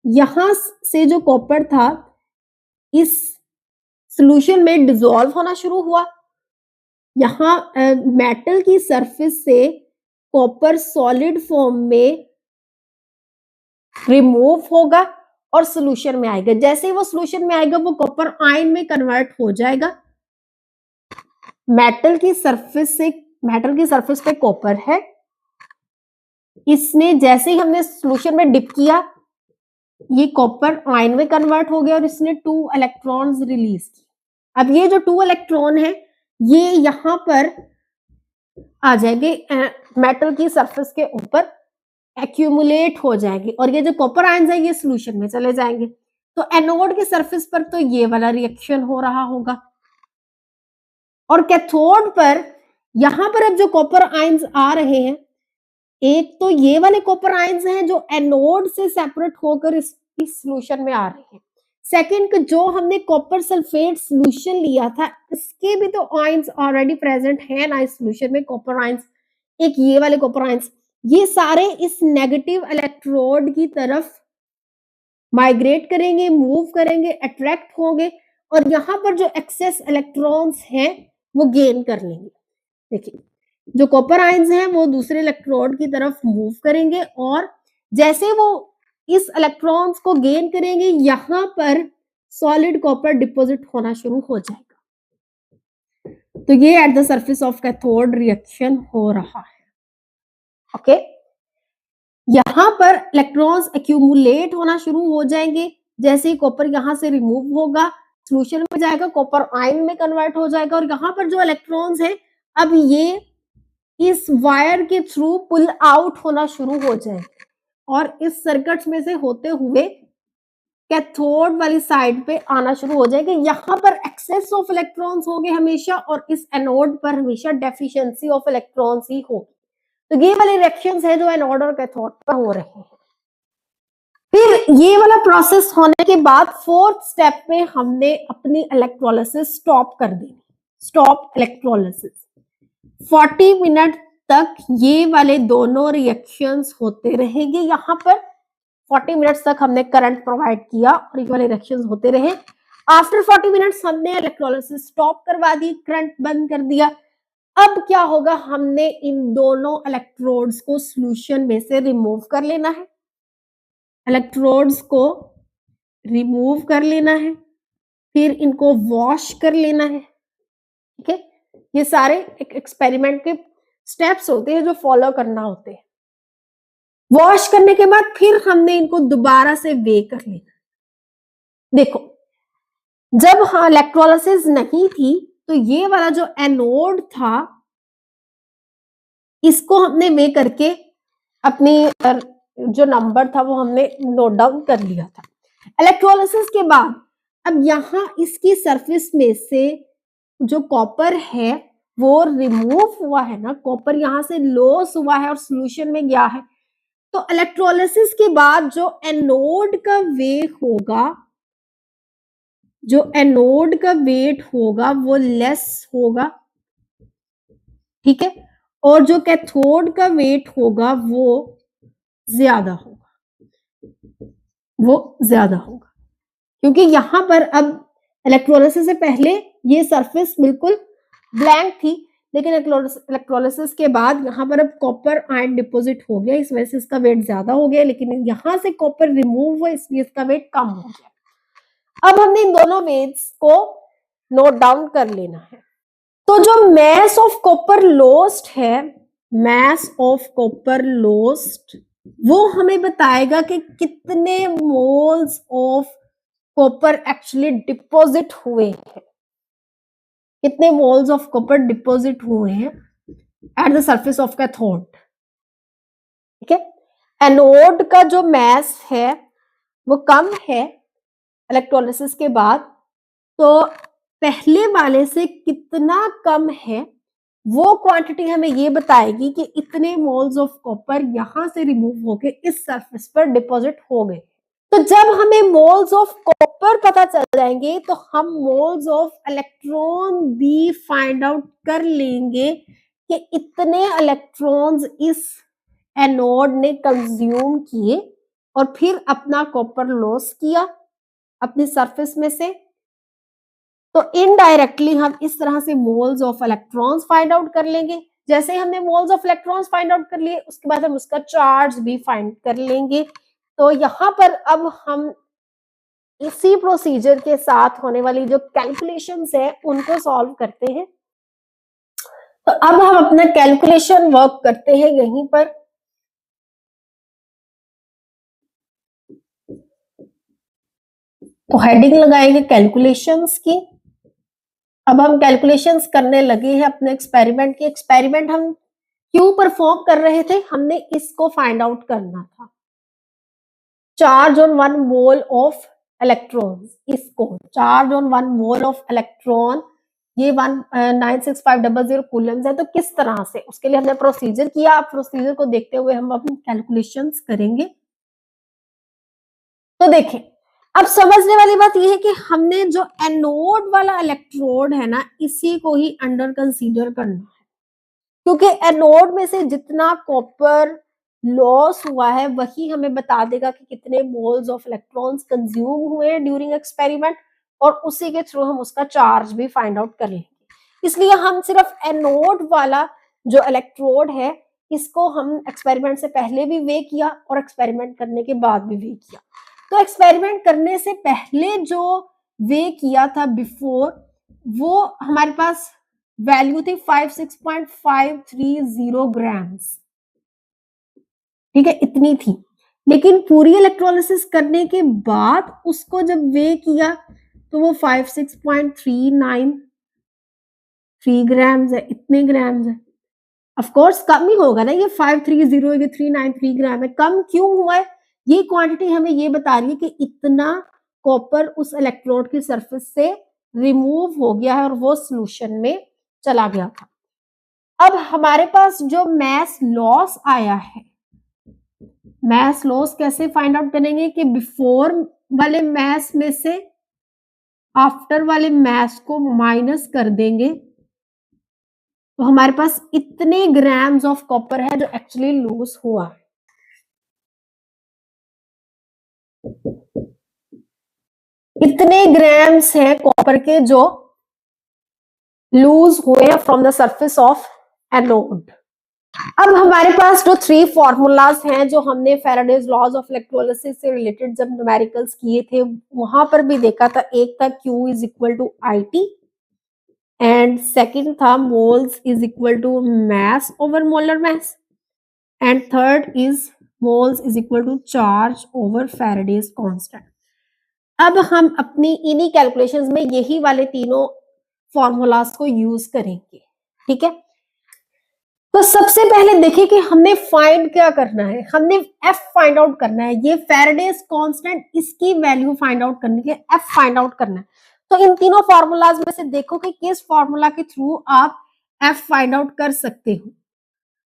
यहां से जो कॉपर था इस सॉल्यूशन में डिसॉल्व होना शुरू हुआ। यहां मेटल की सरफेस से कॉपर सॉलिड फॉर्म में रिमूव होगा और सॉल्यूशन में आएगा। जैसे ही वो सॉल्यूशन में आएगा वो कॉपर आयन में कन्वर्ट हो जाएगा। मेटल की सरफेस पे कॉपर है, इसने जैसे ही हमने सॉल्यूशन में डिप किया ये कॉपर आयन में कन्वर्ट हो गया और इसने 2 इलेक्ट्रॉन्स रिलीज किए। अब ये जो 2 इलेक्ट्रॉन है ये यहां पर आ जाएंगे, मेटल की सरफेस के ऊपर एक्यूमुलेट हो जाएंगे, और ये जो कॉपर आयंस है ये सॉल्यूशन में चले जाएंगे। तो एनोड की सरफेस पर तो ये वाला रिएक्शन हो रहा होगा, और कैथोड पर यहां पर अब जो कॉपर आयंस आ रहे हैं, एक तो ये वाले कॉपर आयंस हैं जो एनोड से सेपरेट होकर इस इस सोल्यूशन में आ रहे हैं। सेकंड, जो हमने कॉपर सल्फेट सोल्यूशन लिया था इसके भी तो आयंस ऑलरेडी प्रेजेंट है ना इस सोल्यूशन में, कॉपर आयंस, एक ये वाले कॉपर आयंस, ये सारे इस नेगेटिव इलेक्ट्रोड की तरफ माइग्रेट करेंगे, मूव करेंगे, अट्रैक्ट होंगे और यहाँ पर जो एक्सेस इलेक्ट्रॉन्स हैं वो गेन कर लेंगे। देखिए जो कॉपर आयंस हैं वो दूसरे इलेक्ट्रोड की तरफ मूव करेंगे और जैसे वो इस इलेक्ट्रॉन्स को गेन करेंगे यहाँ पर सॉलिड कॉपर डिपॉजिट होना शुरू हो जाएगा। तो ये eight the surface of cathode reaction हो रहा है। ओके, यहाँ पर इलेक्ट्रॉन्स एक्यूमुलेट होना शुरू हो जाएंगे। जैसे ही कॉपर यहाँ से रिमूव होगा सोल्यूशन में जाएगा, कॉपर आयन में कन्वर्ट हो जाएगा और यहाँ पर जो इलेक्ट्रॉन्स हैं अब ये इस वायर के थ्रू पुल आउट होना शुरू हो जाएंगे और इस सर्किट में से होते हुए कैथोड वाली साइड पे आना शुरू हो जाएगा। यहाँ पर एक्सेस ऑफ इलेक्ट्रॉन्स होंगे हमेशा और इस एनोड पर हमेशा डेफिशिएंसी ऑफ इलेक्ट्रॉन्स ही होगी। तो ये वाले रिएक्शंस है जो एनोड और कैथोड पर हो रहे हैं। फिर ये वाला प्रोसेस होने के बाद फोर्थ स्टेप में हमने अपनी इलेक्ट्रोलिसिस स्टॉप कर देनी, स्टॉप इलेक्ट्रोलिसिस। 40 मिनट तक ये वाले दोनों रिएक्शंस होते रहेंगे। यहाँ पर 40 मिनट्स तक हमने करंट प्रोवाइड किया और ये वाले रिएक्शंस होते रहे। आफ्टर 40 मिनट्स हमने इलेक्ट्रोलिसिस स्टॉप करवा दी, करंट बंद कर दिया। अब क्या होगा, हमने इन दोनों इलेक्ट्रोड्स को सॉल्यूशन में से रिमूव कर लेना है, इलेक्ट्रोड्स को रिमूव कर लेना है, फिर इनको वॉश कर लेना है। ठीक है, ये सारे एक एक्सपेरिमेंट के स्टेप्स होते हैं जो फॉलो करना होते हैं। वॉश करने के बाद फिर हमने इनको दोबारा से वे कर लेना। देखो जब हाँ इलेक्ट्रोलिसिस नहीं थी तो ये वाला जो एनोड था इसको हमने वे करके अपनी जो नंबर था वो हमने नोट डाउन कर लिया था। इलेक्ट्रोलिसिस के बाद अब यहाँ इसकी सरफेस में से जो कॉपर है वो रिमूव हुआ है ना, कॉपर यहाँ से लॉस हुआ है और सॉल्यूशन में गया है। तो इलेक्ट्रोलिसिस के बाद जो एनोड का वेट होगा, जो एनोड का वेट होगा वो लेस होगा, ठीक है, और जो कैथोड का वेट होगा वो ज्यादा होगा, वो ज्यादा होगा, क्योंकि यहां पर अब इलेक्ट्रोलिसिस से पहले ये सरफेस बिल्कुल ब्लैंक थी, लेकिन इलेक्ट्रोलिसिस के बाद यहाँ पर अब कॉपर आयन डिपॉजिट हो गया, इस वजह से इसका वेट ज्यादा हो गया, लेकिन यहाँ से कॉपर रिमूव हुआ इसलिए इसका वेट कम हो गया। अब हमने इन दोनों वेट्स को नोट डाउन कर लेना है। तो जो मैस ऑफ कॉपर लॉस्ट है, मैस ऑफ कॉपर लॉस्ट, वो हमें बताएगा कि कितने moles of copper actually deposit हुए हैं, कितने मोल्स ऑफ कॉपर डिपॉजिट हुए हैं eight the surface of cathode. ठीक है, एनोड का जो मैस है वो कम है इलेक्ट्रोलिसिस के बाद, तो पहले वाले से कितना कम है वो क्वांटिटी हमें ये बताएगी कि इतने मोल्स ऑफ कॉपर यहां से रिमूव होके इस सरफेस पर डिपॉजिट हो गए। तो जब हमें मोल्स ऑफ कॉपर पता चल जाएंगे तो हम मोल्स ऑफ इलेक्ट्रॉन भी फाइंड आउट कर लेंगे कि इतने इलेक्ट्रॉन्स इस एनोड ने कंज्यूम किए और फिर अपना कॉपर लॉस किया अपनी सरफेस में से। तो इनडायरेक्टली हम इस तरह से moles of electrons find out कर लेंगे। जैसे ही हमने moles of electrons find out कर लिए उसके बाद हम उसका चार्ज भी फाइंड कर लेंगे। तो यहाँ पर अब हम इसी प्रोसीजर के साथ होने वाली जो कैलकुलेशंस है उनको सॉल्व करते हैं। तो अब हम अपना कैलकुलेशन वर्क करते हैं यहीं पर। तो हेडिंग लगाएंगे कैलकुलेशंस की। अब हम कैलकुलेशंस करने लगे हैं अपने एक्सपेरिमेंट की। एक्सपेरिमेंट हम क्यों परफॉर्म कर रहे थे, हमने इसको फाइंड आउट करना था, charge on 1 mole of electron, इसको charge on 1 mole of electron, ये 196500 कूलम्स है। तो किस तरह से, उसके लिए हमने प्रोसीजर किया। आप प्रोसीजर को देखते हुए हम अपनी कैलकुलेशंस करेंगे। तो देखें, अब समझने वाली बात यह है कि हमने जो एनोड वाला इलेक्ट्रोड है ना, इसी को ही अंडर कंसीडर करना है, क्योंकि एनोड में से जितना कॉपर लॉस हुआ है वही हमें बता देगा कि कितने मोल्स ऑफ इलेक्ट्रॉन्स कंज्यूम हुए हैं ड्यूरिंग एक्सपेरिमेंट, और उसी के थ्रू हम उसका चार्ज भी फाइंड आउट कर लेंगे। इसलिए हम सिर्फ एनोड वाला जो इलेक्ट्रोड है इसको हम एक्सपेरिमेंट से पहले भी वे किया और एक्सपेरिमेंट करने के बाद भी वे किया। तो एक्सपेरिमेंट करने से पहले जो वे किया था बिफोर, वो हमारे पास वैल्यू थी 56.530 ग्राम्स, ठीक है, इतनी थी। लेकिन पूरी इलेक्ट्रोलिसिस करने के बाद उसको जब वे किया तो वो 56.393 ग्राम्स है, इतने ग्राम्स है। ऑफ कोर्स कम ही होगा ना, ये 530 ये 393 ग्राम है। कम क्यों हुआ है? ये क्वांटिटी हमें ये बता रही है कि इतना कॉपर उस इलेक्ट्रोड की सरफेस से रिमूव हो गया है और वो सॉल्यूशन में चला गया था। अब हमारे पास जो मैस लॉस आया है, मैस लॉस कैसे फाइंड आउट करेंगे कि बिफोर वाले मैस में से आफ्टर वाले मैस को माइनस कर देंगे तो हमारे पास इतने ग्राम्स ऑफ कॉपर है जो एक्चुअली लूज हुआ। इतने ग्राम्स है कॉपर के जो लूज हुए from the surface of anode. अब हमारे पास जो 3 फॉर्मूलाज हैं जो हमने फैराडेज लॉज ऑफ इलेक्ट्रोलिसिस से रिलेटेड जब न्यूमेरिकल्स किए थे वहां पर भी देखा था। एक था Q is equal to IT and second था moles is equal to mass over molar mass and third is moles is equal to charge over Faraday's constant. अब हम अपनी इन्हीं कैलकुलेशंस में यही वाले तीनों फॉर्मूलाज को यूज करेंगे, ठीक है। तो सबसे पहले देखिए कि हमने फाइंड क्या करना है, हमने F फाइंड आउट करना है। ये फैराडेज कांस्टेंट, इसकी वैल्यू फाइंड आउट करने के लिए F फाइंड आउट करना है। तो इन तीनों फॉर्मूलाज में से देखो कि किस फॉर्मूला के थ्रू आप F फाइंड आउट कर सकते हो।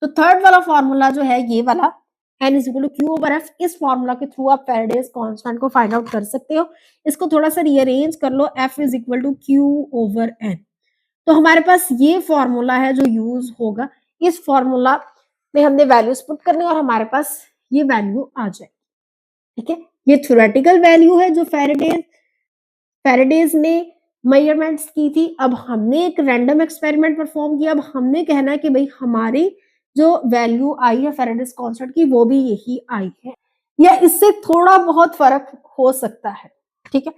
तो थर्ड वाला फॉर्मूला जो है ये वाला N is equal to Q over F, इस फॉर्मूला के थ्रू आप फैराडेज कांस्टेंट को फाइंड आउट कर सकते हो। इसको थोड़ा सा रीअरेंज कर लो, F is equal to Q over N। तो हमारे पास ये फॉर्मूला है जो यूज होगा। इस फॉर्मूला में हमने वैल्यूज पुट करने और हमारे पास ये वैल्यू आ जाए, ठीक है। ये थ्योरेटिकल वैल्यू है जो फैराडेज ने मेजरमेंट्स की थी। अब हमने एक रैंडम एक्सपेरिमेंट परफॉर्म किया। अब हमने कहना है कि भाई हमारी जो वैल्यू आई है फैराडेज कांस्टेंट की वो भी यही आई है या इससे थोड़ा बहुत फर्क हो सकता है, ठीक है।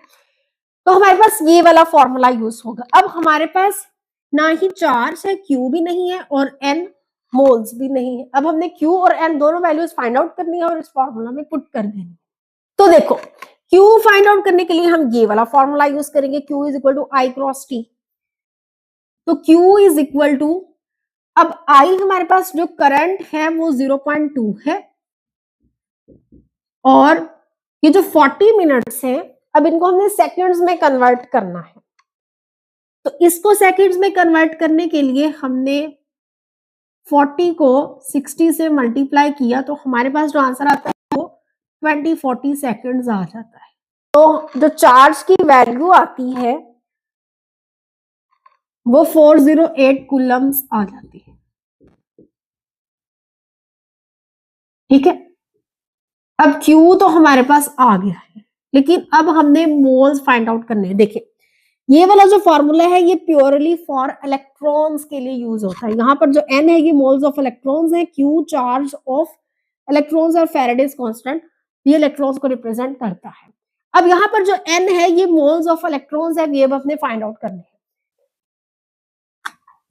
तो हमारे पास ये वाला फॉर्मूला यूज होगा। अब हमारे पास ना ही चार्ज है, Q भी नहीं है और N मोल्स भी नहीं है। अब हमने Q और N दोनों वैल्यूज फाइंड आउट करनी है और इस फॉर्मूला में पुट कर देनी है। तो देखो Q फाइंड आउट करने के लिए हम ये वाला फॉर्मूला यूज करेंगे, Q is equal to I cross T। तो Q इज इक्वल टू, अब I हमारे पास जो करंट है वो 0.2 है और ये जो 40 मिनट्स है अब इनको हमने सेकंड्स में कन्वर्ट करना है। तो इसको सेकंड्स में कन्वर्ट करने के लिए हमने 40 को 60 से मल्टीप्लाई किया तो हमारे पास जो आंसर आता है वो 20-40 सेकंड्स आ जाता है। तो जो चार्ज की वैल्यू आती है वो 408 कूलम्स आ जाती है, ठीक है। अब Q तो हमारे पास आ गया है, लेकिन अब हमने मोल्स फाइंड आउट करने हैं। देखिए ये वाला जो फॉर्मूला है ये प्योरली फॉर इलेक्ट्रॉन्स के लिए यूज होता है। यहाँ पर जो N है ये मोल्स ऑफ इलेक्ट्रॉन्स है, Q चार्ज ऑफ इलेक्ट्रॉन्स और फैराडेज कांस्टेंट ये इलेक्ट्रॉन्स को रिप्रेजेंट करता है। अब यहाँ पर जो N है ये मोल्स ऑफ इलेक्ट्रॉन्स है, ये अब अपने फाइंड आउट करने हैं।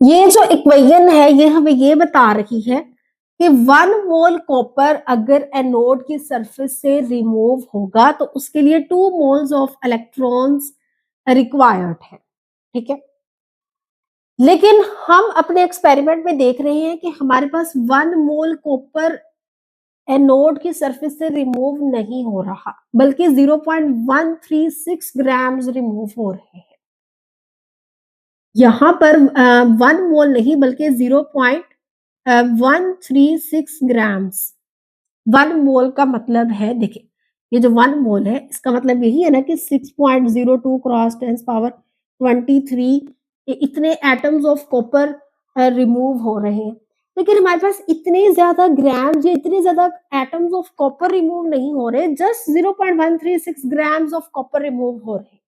ये जो इक्वेशन है ये हमें ये बता रही है कि 1 मोल कॉपर अगर एनोड की सरफेस से रिमूव होगा तो उसके लिए 2 मोल्स ऑफ इलेक्ट्रॉन्स रिक्वायर्ड है, ठीक है। लेकिन हम अपने एक्सपेरिमेंट में देख रहे हैं कि हमारे पास 1 मोल कॉपर एनोड की सरफेस से रिमूव नहीं हो रहा बल्कि 0.136 ग्राम्स रिमूव हो रहे हैं। यहां पर 1 मोल नहीं बल्कि 0.136 ग्राम्स। 1 मोल का मतलब है, देखिए ये जो 1 मोल है इसका मतलब यही है ना कि 6.02 क्रॉस 10 पावर 23 इतने एटम्स ऑफ कॉपर रिमूव हो रहे हैं। लेकिन हमारे पास इतने ज्यादा ग्राम्स या इतने ज्यादा एटम्स ऑफ कॉपर रिमूव नहीं हो रहे, just 0.136 grams of copper remove हो रहे हैं।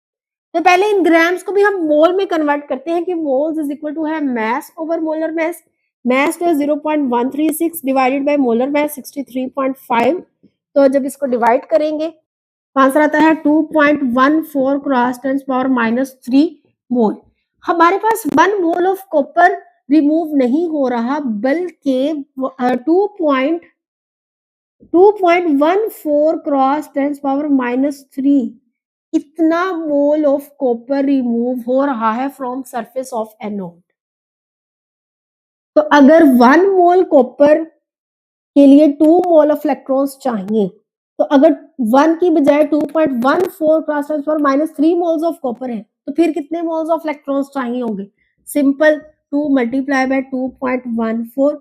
तो पहले इन ग्राम्स को भी हम मोल में कन्वर्ट करते हैं कि मोल्स इज इक्वल टू है मास ओवर मोलर मास। मास तो 0.136 डिवाइडेड बाय मोलर मास 63.5। तो जब इसको डिवाइड करेंगे तो आंसर आता है 2.14 क्रॉस 10 पावर -3 मोल। हमारे पास 1 मोल ऑफ कॉपर रिमूव नहीं हो रहा, बल्कि 2.14 क्रॉस 10 पावर -3 इतना मोल ऑफ कॉपर रिमूव हो रहा है फ्रॉम सरफेस ऑफ एनोड। तो अगर 1 मोल कॉपर के लिए 2 मोल ऑफ इलेक्ट्रॉन्स चाहिए, तो अगर 1 की बजाय 2.14 cross 10 power -3 moles of copper है, तो फिर कितने मोल्स ऑफ इलेक्ट्रॉन्स चाहिए होंगे? Simple 2 multiply by 2.14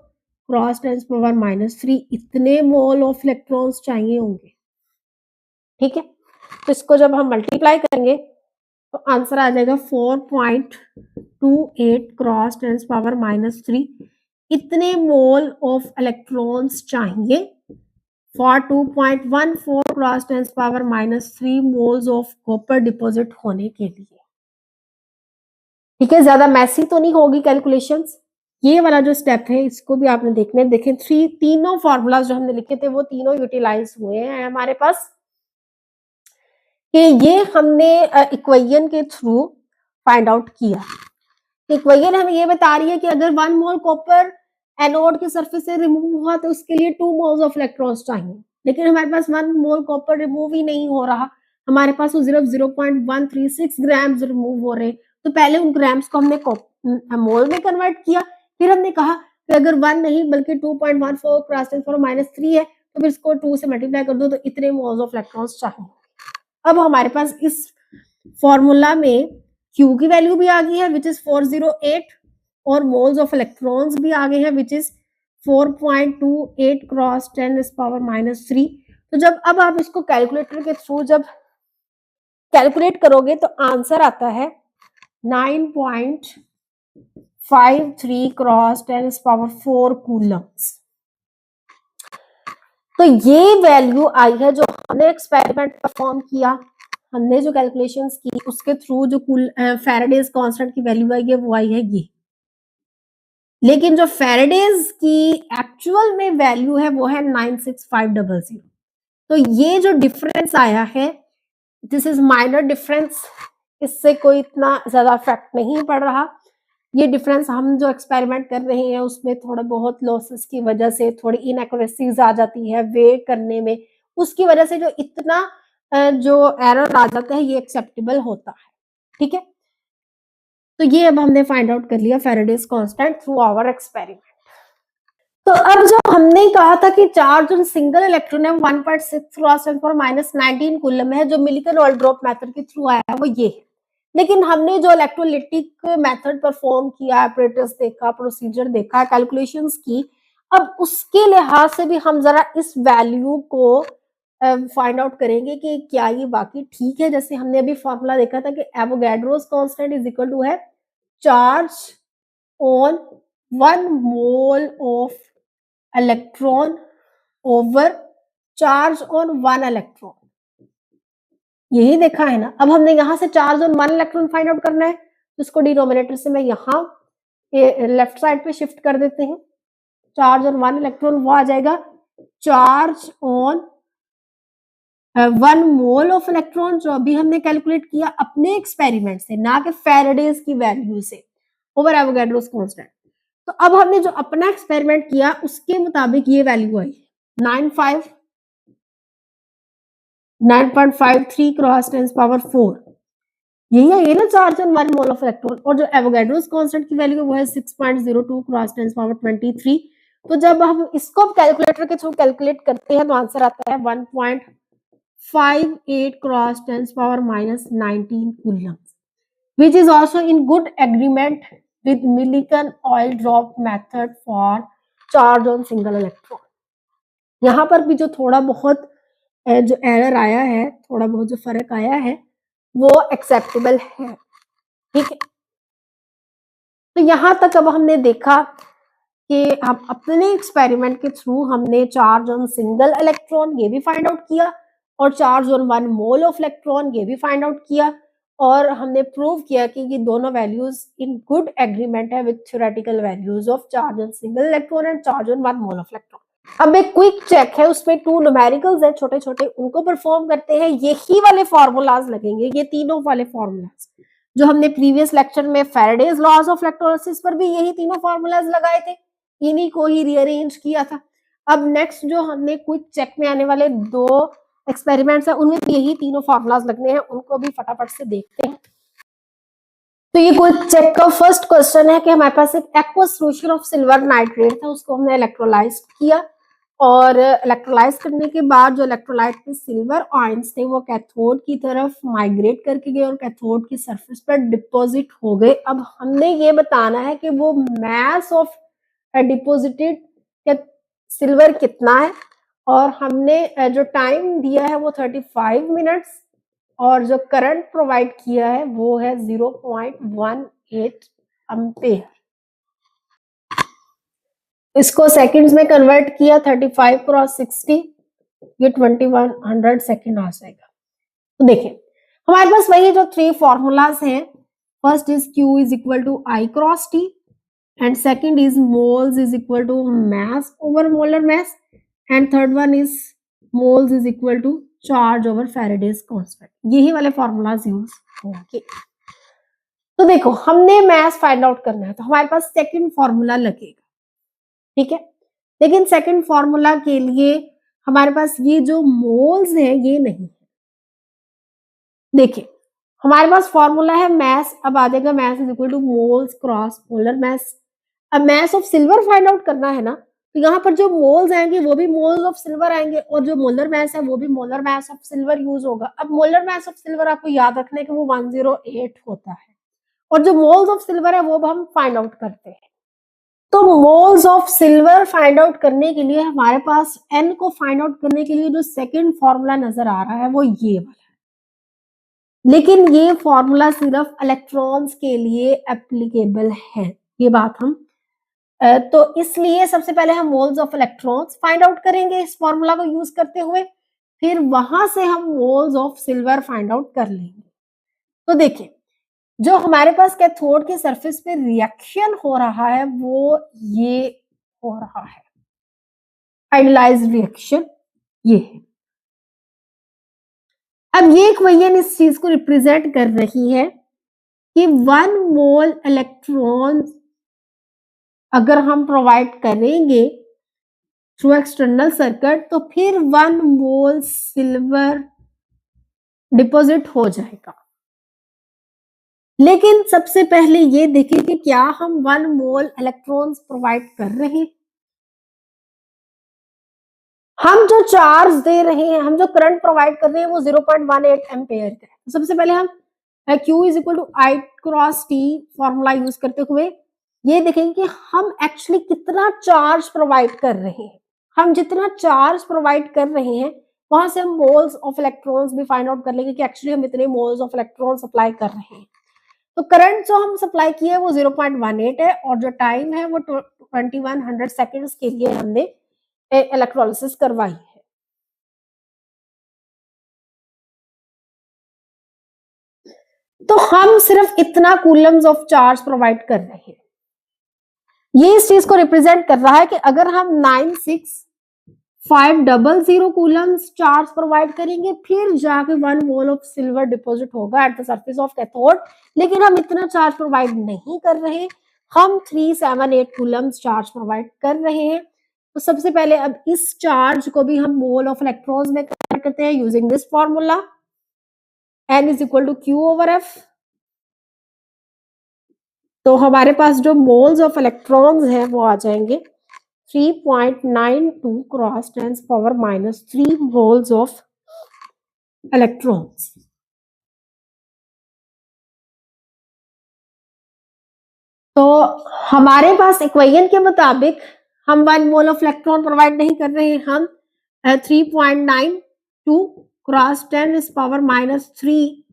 cross 10 power -3 इतने मोल ऑफ इलेक्ट्रॉन्स चाहिए होंगे। ठीक है, तो इसको जब हम मल्टीप्लाई करेंगे तो आंसर आ जाएगा 4.28 क्रॉस 10 पावर -3 इतने मोल ऑफ इलेक्ट्रॉन्स चाहिए for 2.14 cross 10 power -3 moles of copper deposit होने के लिए। ठीक है, ज्यादा मैसी तो नहीं होगी कैलकुलेशंस। ये वाला जो स्टेप है इसको भी आपने देखना है। देखें तीनों फॉर्मूलाज जो हमने लिखे थे वो तीनों यूटिलाइज हुए हैं हमारे पास, कि ये हमने इक्वेशन के थ्रू फाइंड आउट किया। इक्वेशन हमें ये बता रही है कि अगर 1 मोल कॉपर एनोड के सरफेस से रिमूव हुआ तो उसके लिए 2 मोल्स ऑफ इलेक्ट्रॉन्स चाहिए, लेकिन हमारे पास 1 मोल कॉपर रिमूव ही नहीं हो रहा, हमारे पास तो सिर्फ 0.136 ग्राम्स रिमूव हो रहे। तो पहले उन ग्राम्स को हमने मोल में कन्वर्ट किया, फिर हमने कहा कि अगर 1 नहीं बल्कि 2.14 क्रॉस 10 पावर -3 है तो फिर इसको 2 से मल्टीप्लाई कर दो तो इतने मोल्स ऑफ इलेक्ट्रॉन्स चाहिए। अब हमारे पास इस फॉर्मूला में Q की वैल्यू भी आ गई है विच इज 408 और मोल्स ऑफ इलेक्ट्रॉन्स भी आ गए हैं विच इज 4.28 क्रॉस 10 पावर -3। तो जब अब आप इसको कैलकुलेटर के थ्रू जब कैलकुलेट करोगे तो आंसर आता है 9.53 क्रॉस 10 पावर 4 कूलम्स। तो ये वैल्यू आई है जो हमने एक्सपेरिमेंट परफॉर्म किया, हमने जो कैलकुलेशंस की उसके थ्रू जो फैराडेज कांस्टेंट की वैल्यू आई है वो आई है ये। लेकिन जो फैराडेज की एक्चुअल में वैल्यू है वो है 96500। तो ये जो डिफरेंस आया है दिस इज माइनर डिफरेंस, इससे कोई इतना ज्यादा इफेक्ट नहीं पड़ रहा। ये डिफरेंस हम जो एक्सपेरिमेंट कर रहे हैं उसमें थोड़ा बहुत लॉसेस की वजह से थोड़ी इनएक्यूरेसीज आ जाती है वे करने में, उसकी वजह से जो इतना जो एरर आ जाता है ये एक्सेप्टेबल होता है। ठीक है, तो ये अब हमने फाइंड आउट कर लिया Faraday's constant through our experiment. तो अब जो हमने कहा था कि चार्ज ऑन सिंगल इलेक्ट्रॉन है 1.6 क्रॉस 10 पावर -19 कूलम है, जो मिलिकन ऑयल ड्रॉप मेथड के थ्रू आया है वो ये है। लेकिन हमने जो इलेक्ट्रोलिटिक मेथड परफॉर्म किया, ऑपरेटर्स देखा, प्रोसीजर देखा, कैलकुलेशंस की, अब उसके लिहाज से भी हम जरा इस वैल्यू को फाइंड आउट करेंगे कि क्या ये बाकी ठीक है। जैसे हमने अभी फॉर्मूला देखा था कि Avogadro's constant is equal to है charge on 1 mole of electron over charge on 1 electron, यही देखा है ना। अब हमने यहां से charge on 1 electron find out करना है, तो इसको डिनोमिनेटर से मैं यहाँ लेफ्ट साइड पे शिफ्ट कर देते हैं। चार्ज ऑन 1 इलेक्ट्रॉन वो आ जाएगा charge on 1 mole of electron, जो अभी हमने कैलकुलेट किया अपने एक्सपेरिमेंट से, ना कि फैराडेज की वैल्यू से, ओवर एवोगैड्रोस कांस्टेंट। तो अब हमने जो अपना एक्सपेरिमेंट किया उसके मुताबिक ये वैल्यू आई 9.53 क्रॉस 10 पावर 4, यही है ये ना charge on 1 mole of electron. और जो एवोगैड्रोस कांस्टेंट की वैल्यू है वो है 6.02 क्रॉस 10 पावर 23। तो जब हम इसको कैलकुलेटर के थ्रू कैलकुलेट करते हैं तो आंसर आता है 1.58 cross 10 power -19 Coulomb's, which is also in good agreement with Millikan oil drop method for charge on single electron। यहाँ पर भी जो थोड़ा बहुत जो एरर आया है, थोड़ा बहुत जो फर्क आया है वो एक्सेप्टेबल है, ठीक है। तो यहाँ तक अब हमने देखा कि हम अपने एक्सपेरिमेंट के थ्रू हमने चार्ज ऑन सिंगल इलेक्ट्रॉन ये भी फाइंड आउट किया और charge on 1 mole of electron ये भी फाइंड आउट किया और हमने प्रूव किया कि ये दोनों वैल्यूज इन गुड एग्रीमेंट है with theoretical values of charge on single electron and charge on 1 mole of electron. अब एक क्विक चेक है, उसमें 2 न्यूमेरिकल्स है छोटे छोटे, उनको परफॉर्म करते हैं। यही वाले फॉर्मूलाज लगेंगे, ये तीनों वाले फॉर्मूलाज जो हमने प्रीवियस लेक्चर में फेरेडेज लॉज ऑफ इलेक्ट्रोलिसिस पर भी यही तीनों फॉर्मूलाज लगाए थे, इन्हीं को ही रीअरेंज किया था। अब नेक्स्ट जो हमने क्विक चेक में आने वाले 2 एक्सपेरिमेंट्स है उनमें यही तीनों फॉर्मूलाज लगने हैं, उनको भी फटाफट से देखते हैं। तो ये क्विक चेक का फर्स्ट क्वेश्चन है कि हमारे पास एक aqueous solution of silver nitrate था, उसको हमने इलेक्ट्रोलाइज किया और इलेक्ट्रोलाइज करने के बाद जो इलेक्ट्रोलाइट के सिल्वर आयंस थे वो कैथोड की तरफ माइग्रेट करके गए और कैथोड की सरफेस पर डिपॉजिट हो गए। अब हमने ये बताना है कि वो मास ऑफ डिपॉजिटेड सिल्वर कितना है और हमने जो टाइम दिया है वो 35 मिनट्स और जो करंट प्रोवाइड किया है वो है 0.18 एम्पेयर। इसको सेकंड्स में कन्वर्ट किया 35 क्रॉस 60, ये 2100 सेकंड आ जाएगा। तो देखिए हमारे पास वही जो 3 फॉर्मूलाज हैं, first is Q is equal to I cross T and second is moles is equal to mass over molar mass and third one is moles is equal to charge over Faraday's constant. यही वाले formulas use होंगे। तो देखो हमने mass find out करना है तो हमारे पास सेकंड फॉर्मूला लगेगा, ठीक है। लेकिन सेकंड फॉर्मूला के लिए हमारे पास ये जो मोल्स है ये नहीं है। देखिए हमारे पास फॉर्मूला है मास, अब आ जाएगा mass is equal to moles cross molar mass. अब mass of silver find out करना है ना, तो यहाँ पर जो मोल्स आएंगे वो भी मोल्स ऑफ सिल्वर आएंगे और जो मोलर मास है वो भी molar mass of silver use होगा। अब मोलर मास ऑफ सिल्वर आपको याद रखना है कि वो 108 होता है और जो मोल्स ऑफ सिल्वर है वो हम फाइंड आउट करते हैं। तो moles of silver find out करने के लिए हमारे पास n को फाइंड आउट करने के लिए जो सेकंड फॉर्मूला नजर आ रहा है वो ये वाला है, लेकिन ये फॉर्मूला सिर्फ इलेक्ट्रॉन्स के लिए एप्लीकेबल है, ये बात हम तो इसलिए सबसे पहले हम moles of electrons find out करेंगे इस फॉर्मूला को यूज करते हुए, फिर वहां से हम moles of silver find out कर लेंगे। तो देखिए जो हमारे पास कैथोड के सरफेस पे रिएक्शन हो रहा है वो ये हो रहा है, आइडियलाइज्ड रिएक्शन ये है। अब ये इक्वेशन इस चीज को रिप्रेजेंट कर रही है कि 1 मोल इलेक्ट्रॉन अगर हम प्रोवाइड करेंगे थ्रू एक्सटर्नल सर्किट तो फिर 1 मोल सिल्वर डिपॉजिट हो जाएगा। लेकिन सबसे पहले ये देखें कि क्या हम 1 मोल इलेक्ट्रॉन्स प्रोवाइड कर रहे हैं, हम जो चार्ज दे रहे हैं, हम जो करंट प्रोवाइड कर रहे हैं वो 0.18 एम्पेयर का है। सबसे पहले हम Q is equal to I cross T formula use करते हुए ये देखेंगे कि हम एक्चुअली कितना चार्ज प्रोवाइड कर रहे हैं। हम जितना चार्ज प्रोवाइड कर रहे हैं वहां से हम मोल्स ऑफ इलेक्ट्रॉन्स भी फाइंड आउट कर लेंगे कि एक्चुअली हम इतने मोल्स ऑफ इलेक्ट्रॉन सप्लाई कर रहे हैं। तो करंट जो हम सप्लाई किए है वो 0.18 है और जो टाइम है वो 2100 सेकेंड्स के लिए हमने इलेक्ट्रोलिसिस करवाई है। तो हम सिर्फ इतना कूलम्स ऑफ चार्ज प्रोवाइड कर रहे हैं। ये इस चीज को रिप्रेजेंट कर रहा है कि अगर हम 96500 कूलम्स चार्ज प्रोवाइड करेंगे फिर जाके 1 मोल ऑफ सिल्वर डिपॉजिट होगा eight the surface of cathode, लेकिन हम इतना चार्ज प्रोवाइड नहीं कर रहे, हम 378 कूलम्स चार्ज प्रोवाइड कर रहे हैं। तो सबसे पहले अब इस चार्ज को भी हम मोल ऑफ इलेक्ट्रॉन्स में कन्वर्ट करते हैं using this formula n is equal to Q over F। तो हमारे पास जो मोल्स ऑफ इलेक्ट्रॉन्स हैं वो आ जाएंगे 3.92 क्रॉस 10⁻³ मोल्स ऑफ इलेक्ट्रॉन्स। तो हमारे पास इक्वेशन के मुताबिक हम 1 मोल ऑफ इलेक्ट्रॉन प्रोवाइड नहीं कर रहे हैं, हम 3.9 2 cross 10⁻³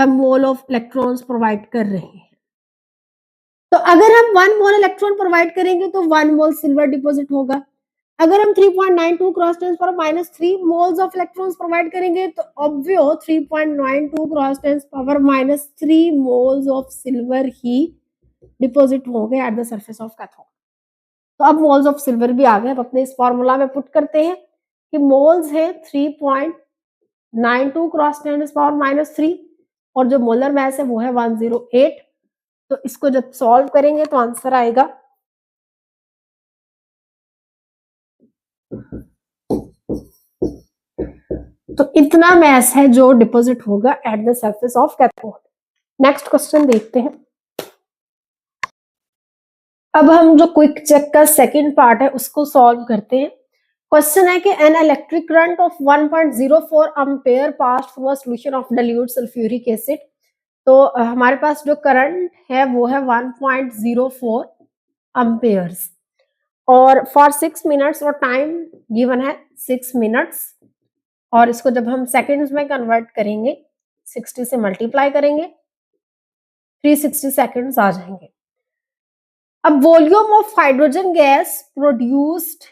mole of electrons provide कर रहे हैं। तो अगर हम 1 मोल इलेक्ट्रॉन प्रोवाइड करेंगे तो 1 मोल सिल्वर डिपॉजिट होगा। अगर हम 3.92 cross 10⁻³ moles of electrons provide करेंगे तो ऑब्वियो 3.92 क्रॉस 10⁻³ मोल्स ऑफ सिल्वर ही डिपॉजिट होंगे at the surface of cathode. तो अब मोल्स ऑफ सिल्वर भी आ गए। अब अपने इस फॉर्मूला में पुट करते हैं कि मोल्स है 3.92 क्रॉस 10⁻³ और जो मोलर मास है वो है 108। तो इसको जब सॉल्व करेंगे तो आंसर आएगा तो इतना मास है जो डिपॉजिट होगा eight the surface of cathode. Next question देखते हैं। अब हम जो क्विक चेक का सेकंड पार्ट है उसको सॉल्व करते हैं। क्वेश्चन है कि an electric current of 1.04 ampere pass through a solution of dilute sulphuric acid. तो हमारे पास जो करंट है वो है 1.04 एम्पेयर्स और फॉर 6 मिनट्स और टाइम गिवन है 6 मिनट्स और इसको जब हम सेकंड्स में कन्वर्ट करेंगे 60 से मल्टीप्लाई करेंगे 360 सेकंड्स आ जाएंगे। अब volume of hydrogen gas produced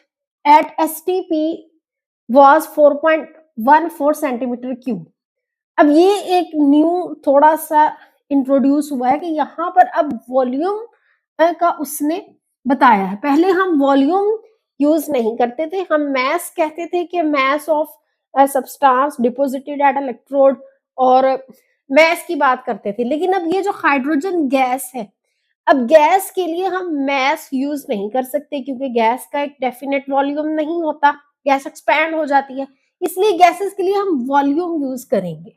at STP was 4.14 centimetre cube. अब ये एक न्यू थोड़ा सा इंट्रोड्यूस हुआ है कि यहाँ पर अब वॉल्यूम का उसने बताया है। पहले हम वॉल्यूम यूज नहीं करते थे, हम मैस कहते थे कि mass of substance deposited at electrode और मैस की बात करते थे। लेकिन अब ये जो हाइड्रोजन गैस है, अब गैस के लिए हम मैस यूज नहीं कर सकते क्योंकि गैस का एक डेफिनेट वॉल्यूम नहीं होता, गैस एक्सपैंड हो जाती है, इसलिए गैसेस के लिए हम वॉल्यूम यूज करेंगे।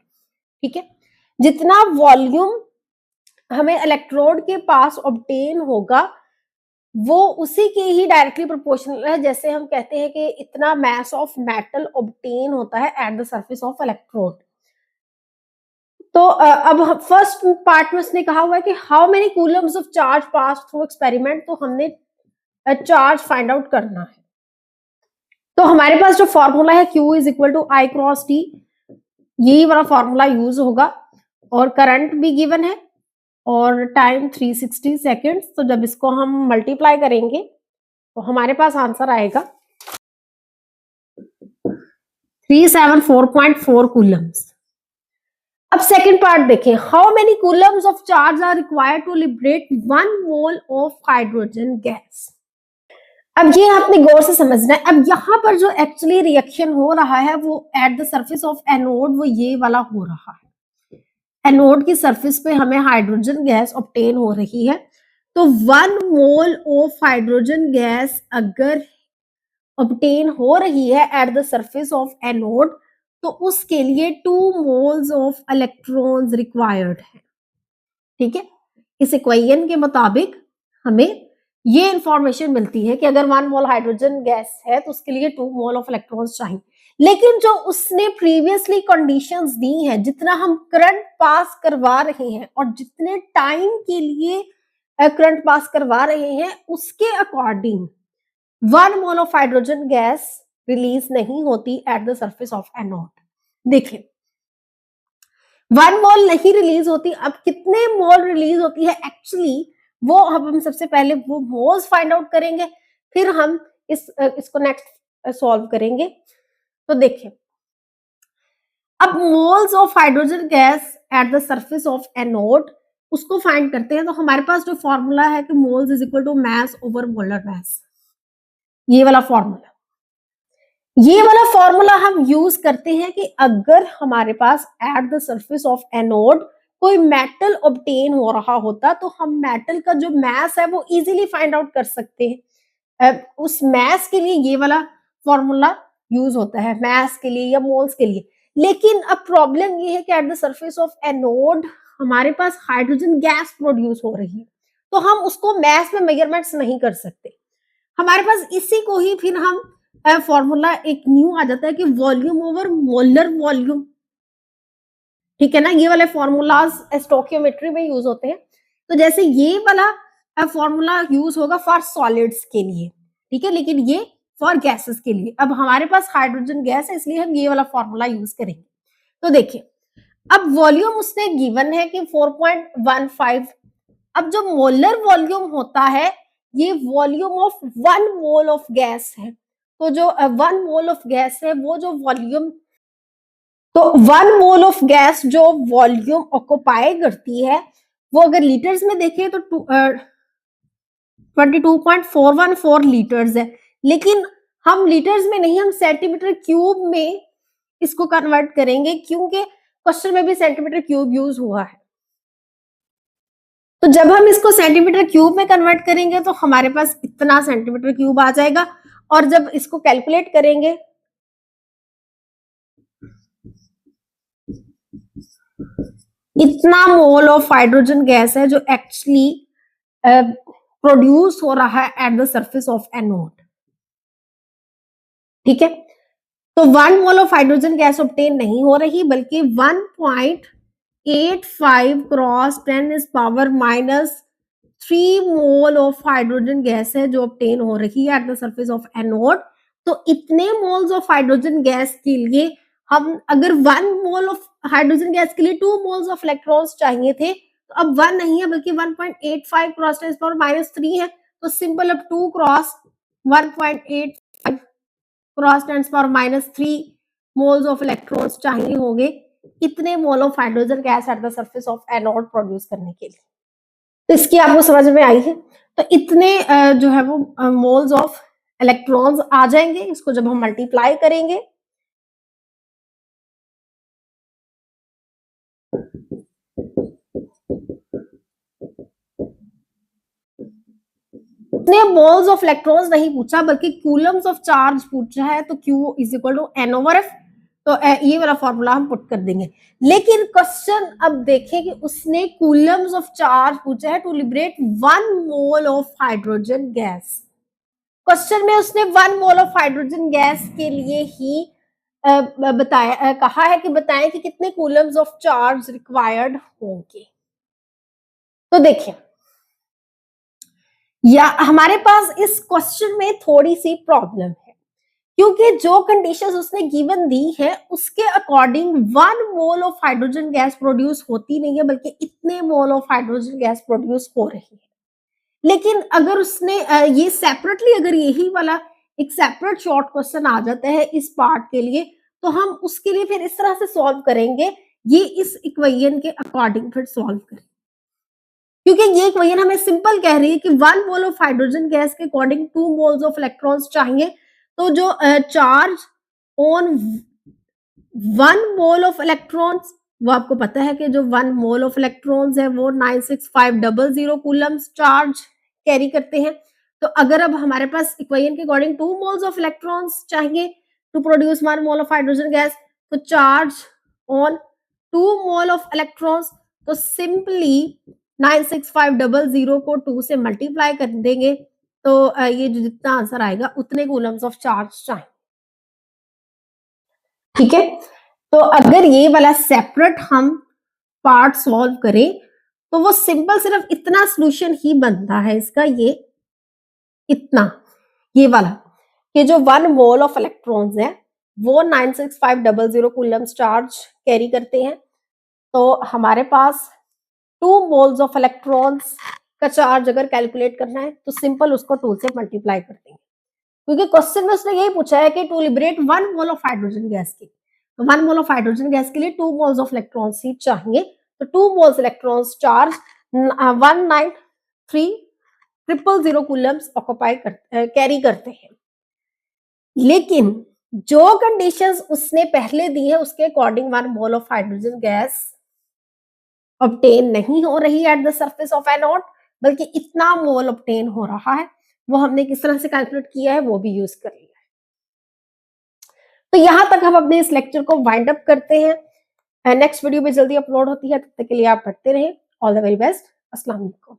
ठीक है, जितना वॉल्यूम हमें इलेक्ट्रोड के पास ऑब्टेन होगा वो उसी के ही डायरेक्टली प्रोपोर्शनल है। जैसे हम कहते हैं कि इतना मास ऑफ मेटल ऑब्टेन होता है eight the surface of electrode. तो अब फर्स्ट पार्ट में उसने कहा हुआ है कि how many coulombs of charge pass through experiment, तो हमने चार्ज फाइंड आउट करना है। तो हमारे पास जो फॉर्मूला है Q is equal to I cross T, यही वाला फॉर्मूला यूज होगा और करंट भी गिवन है और टाइम 360 सेकेंड्स। तो जब इसको हम मल्टीप्लाई करेंगे तो हमारे पास आंसर आएगा 374.4 कूलम्स। अब सेकंड पार्ट देखें, how many coulombs of charge are required to liberate 1 mole of hydrogen gas. अब ये आपने गौर से समझना है। अब यहाँ पर जो एक्चुअली रिएक्शन हो रहा है वो eight the surface of anode वो ये वाला हो रहा है। एनोड की सरफेस पे हमें हाइड्रोजन गैस ऑब्टेन हो रही है। तो 1 मोल ऑफ हाइड्रोजन गैस अगर ऑब्टेन हो रही है eight the surface of anode तो उसके लिए 2 मोल्स ऑफ इलेक्ट्रॉन्स रिक्वायर्ड है। ठीक है, इस इक्वेशन के मुताबिक हमें ये इंफॉर्मेशन मिलती है कि अगर 1 मोल हाइड्रोजन गैस है तो उसके लिए 2 मोल ऑफ इलेक्ट्रॉन्स चाहिए। लेकिन जो उसने प्रीवियसली कंडीशंस दी हैं, जितना हम करंट पास करवा रहे हैं और जितने टाइम के लिए करंट पास करवा रहे हैं उसके according 1 mole of hydrogen gas release नहीं होती eight the surface of anode. देखिए 1 मोल नहीं रिलीज होती। अब कितने मोल रिलीज होती है एक्चुअली वो हम सबसे पहले वो मोल्स फाइंड आउट करेंगे, फिर हम इसको नेक्स्ट सॉल्व करेंगे। तो देखिए अब moles of hydrogen gas at the surface of anode उसको फाइंड करते हैं। तो हमारे पास जो फॉर्मूला है कि moles is equal to mass over molar mass, ये वाला फॉर्मूला हम यूज करते हैं कि अगर हमारे पास at the surface of anode कोई मेटल ऑब्टेन हो रहा होता तो हम मेटल का जो मास है वो इजीली फाइंड आउट कर सकते हैं। उस मास के लिए ये वाला फॉर्मूला यूज होता है, मास के लिए या मोल्स के लिए। लेकिन अब प्रॉब्लम ये है कि eight the surface of anode हमारे पास हाइड्रोजन गैस प्रोड्यूस हो रही है तो हम उसको मास में मेजरमेंट्स नहीं कर सकते। हमारे पास इसी को ही फिर हम फॉर्मूला एक न्यू आ जाता है कि वॉल्यूम ओवर मोलर वॉल्यूम। ठीक है ना, ये वाले फॉर्मूलाज स्टोकियोमेट्री में यूज होते हैं। तो जैसे ये वाला फॉर्मूला यूज होगा फॉर सॉलिड्स के लिए, ठीक है, लेकिन ये फॉर गैसेस के लिए। अब हमारे पास हाइड्रोजन गैस है इसलिए हम ये वाला फॉर्मूला यूज करेंगे। तो देखिए अब वॉल्यूम उसने गिवन है कि 4.15। अब जो मोलर वॉल्यूम होता है ये volume of 1 mole of gas है। तो जो 1 मोल ऑफ गैस है वो जो वॉल्यूम, तो 1 मोल ऑफ गैस जो वॉल्यूम ऑक्युपाई करती है वो अगर लीटर्स में देखें तो 22.414 लीटर्स है। लेकिन हम लीटर्स में नहीं, हम सेंटीमीटर क्यूब में इसको कन्वर्ट करेंगे क्योंकि क्वेश्चन में भी सेंटीमीटर क्यूब यूज हुआ है। तो जब हम इसको सेंटीमीटर क्यूब में कन्वर्ट करेंगे तो हमारे पास इतना सेंटीमीटर क्यूब आ जाएगा, और जब इसको कैलकुलेट करेंगे इतना मोल ऑफ हाइड्रोजन गैस है जो एक्चुअली प्रोड्यूस हो रहा है eight the surface of anode. ठीक है, तो 1 mole of hydrogen gas obtain नहीं हो रही बल्कि 1.85 cross 10⁻³ mole of hydrogen gas है जो ऑब्टेन हो रही है eight the surface of anode. तो इतने मोल्स ऑफ हाइड्रोजन गैस के लिए हम अगर 1 मोल ऑफ हाइड्रोजन गैस के लिए 2 मोल्स ऑफ इलेक्ट्रॉन्स चाहिए थे, तो अब 1 नहीं है बल्कि 1.85 क्रॉस 10⁻³ है। तो सिंपल अब 2 cross 1.85 cross 10⁻³ moles of electrons चाहिए होंगे इतने मोल of hydrogen gas at the surface of anode produce करने के लिए। तो इसकी आपको समझ में आई है। तो इतने जो है वो मोल्स ऑफ इलेक्ट्रॉन्स आ जाएंगे। इसको जब हम मल्टीप्लाई करेंगे इतने मोल्स ऑफ इलेक्ट्रॉन्स नहीं पूछा बल्कि कूलम्स ऑफ चार्ज पूछा है। तो Q is equal to N/F। तो ये वाला फॉर्मूला हम पुट कर देंगे। लेकिन क्वेश्चन अब देखें कि उसने कूलम्स ऑफ चार्ज पूछा है to liberate 1 mole of hydrogen gas. Question में उसने 1 मोल ऑफ हाइड्रोजन गैस के लिए ही बताया, कहा है कि बताएं कि कितने कूलम्स ऑफ चार्ज रिक्वायर्ड होंगे। तो देखिए या हमारे पास इस क्वेश्चन में थोड़ी सी प्रॉब्लम है क्योंकि जो कंडीशंस उसने गिवन दी है उसके according 1 mole of hydrogen gas produce होती नहीं है बल्कि इतने मोल ऑफ हाइड्रोजन गैस प्रोड्यूस हो रही है। लेकिन अगर उसने ये सेपरेटली, अगर यही वाला एक सेपरेट शॉर्ट क्वेश्चन आ जाता है इस पार्ट के लिए, तो हम उसके लिए फिर इस तरह से सॉल्व करेंगे, ये इस इक्वेशन के अकॉर्डिंग फिर सॉल्व करेंगे क्योंकि ये इक्वेशन हमें सिंपल कह रही है कि 1 मोल ऑफ हाइड्रोजन गैस के अकॉर्डिंग 2 मोल्स ऑफ इलेक्ट्रॉन्स चाहिए। तो जो charge on 1 mole of electrons, वो आपको पता है कि जो 1 मोल ऑफ इलेक्ट्रॉन्स है वो 96500 कूलम्स चार्ज कैरी करते हैं। तो अगर अब हमारे पास इक्वेशन के अकॉर्डिंग 2 मोल्स ऑफ इलेक्ट्रॉन्स चाहिए to produce 1 mole of hydrogen gas, तो charge on 2 mole of electrons, तो सिंपली 96500 को 2 से मल्टीप्लाई कर देंगे तो ये जो जितना आंसर आएगा उतने कूलम्स ऑफ चार्ज चाहिए। ठीक है, तो अगर ये वाला सेपरेट हम पार्ट सॉल्व करें तो वो सिंपल सिर्फ इतना सॉल्यूशन ही बनता है इसका, ये इतना, ये वाला कि जो 1 मोल ऑफ इलेक्ट्रॉन्स है वो 96500 कूलम्स चार्ज कैरी करते हैं। तो हमारे पास 2 मोल्स ऑफ इलेक्ट्रॉन्स का चार्ज अगर कैलकुलेट करना है तो सिंपल उसको 2 से मल्टीप्लाई कर देंगे क्योंकि क्वेश्चन में उसने यही पूछा है कि to liberate 1 mole of hydrogen gas की, तो 1 मोल ऑफ हाइड्रोजन गैस के लिए 2 मोल्स ऑफ इलेक्ट्रॉन्स ही चाहिए। तो 2 moles electrons charge 193,000 Coulomb's occupy carry करते हैं। लेकिन जो कंडीशंस उसने पहले दी है उसके according 1 mole of hydrogen gas obtain नहीं हो रही eight the surface of anode बल्कि इतना मोल ऑब्टेन हो रहा है। वो हमने किस तरह से कैलकुलेट किया है वो भी यूज कर लिया है। तो यहां तक हम अपने इस लेक्चर को वाइंड अप करते हैं। नेक्स्ट वीडियो भी जल्दी अपलोड होती है, तब तक के लिए आप पढ़ते रहें। All the very best. अस्सलाम वालेकुम।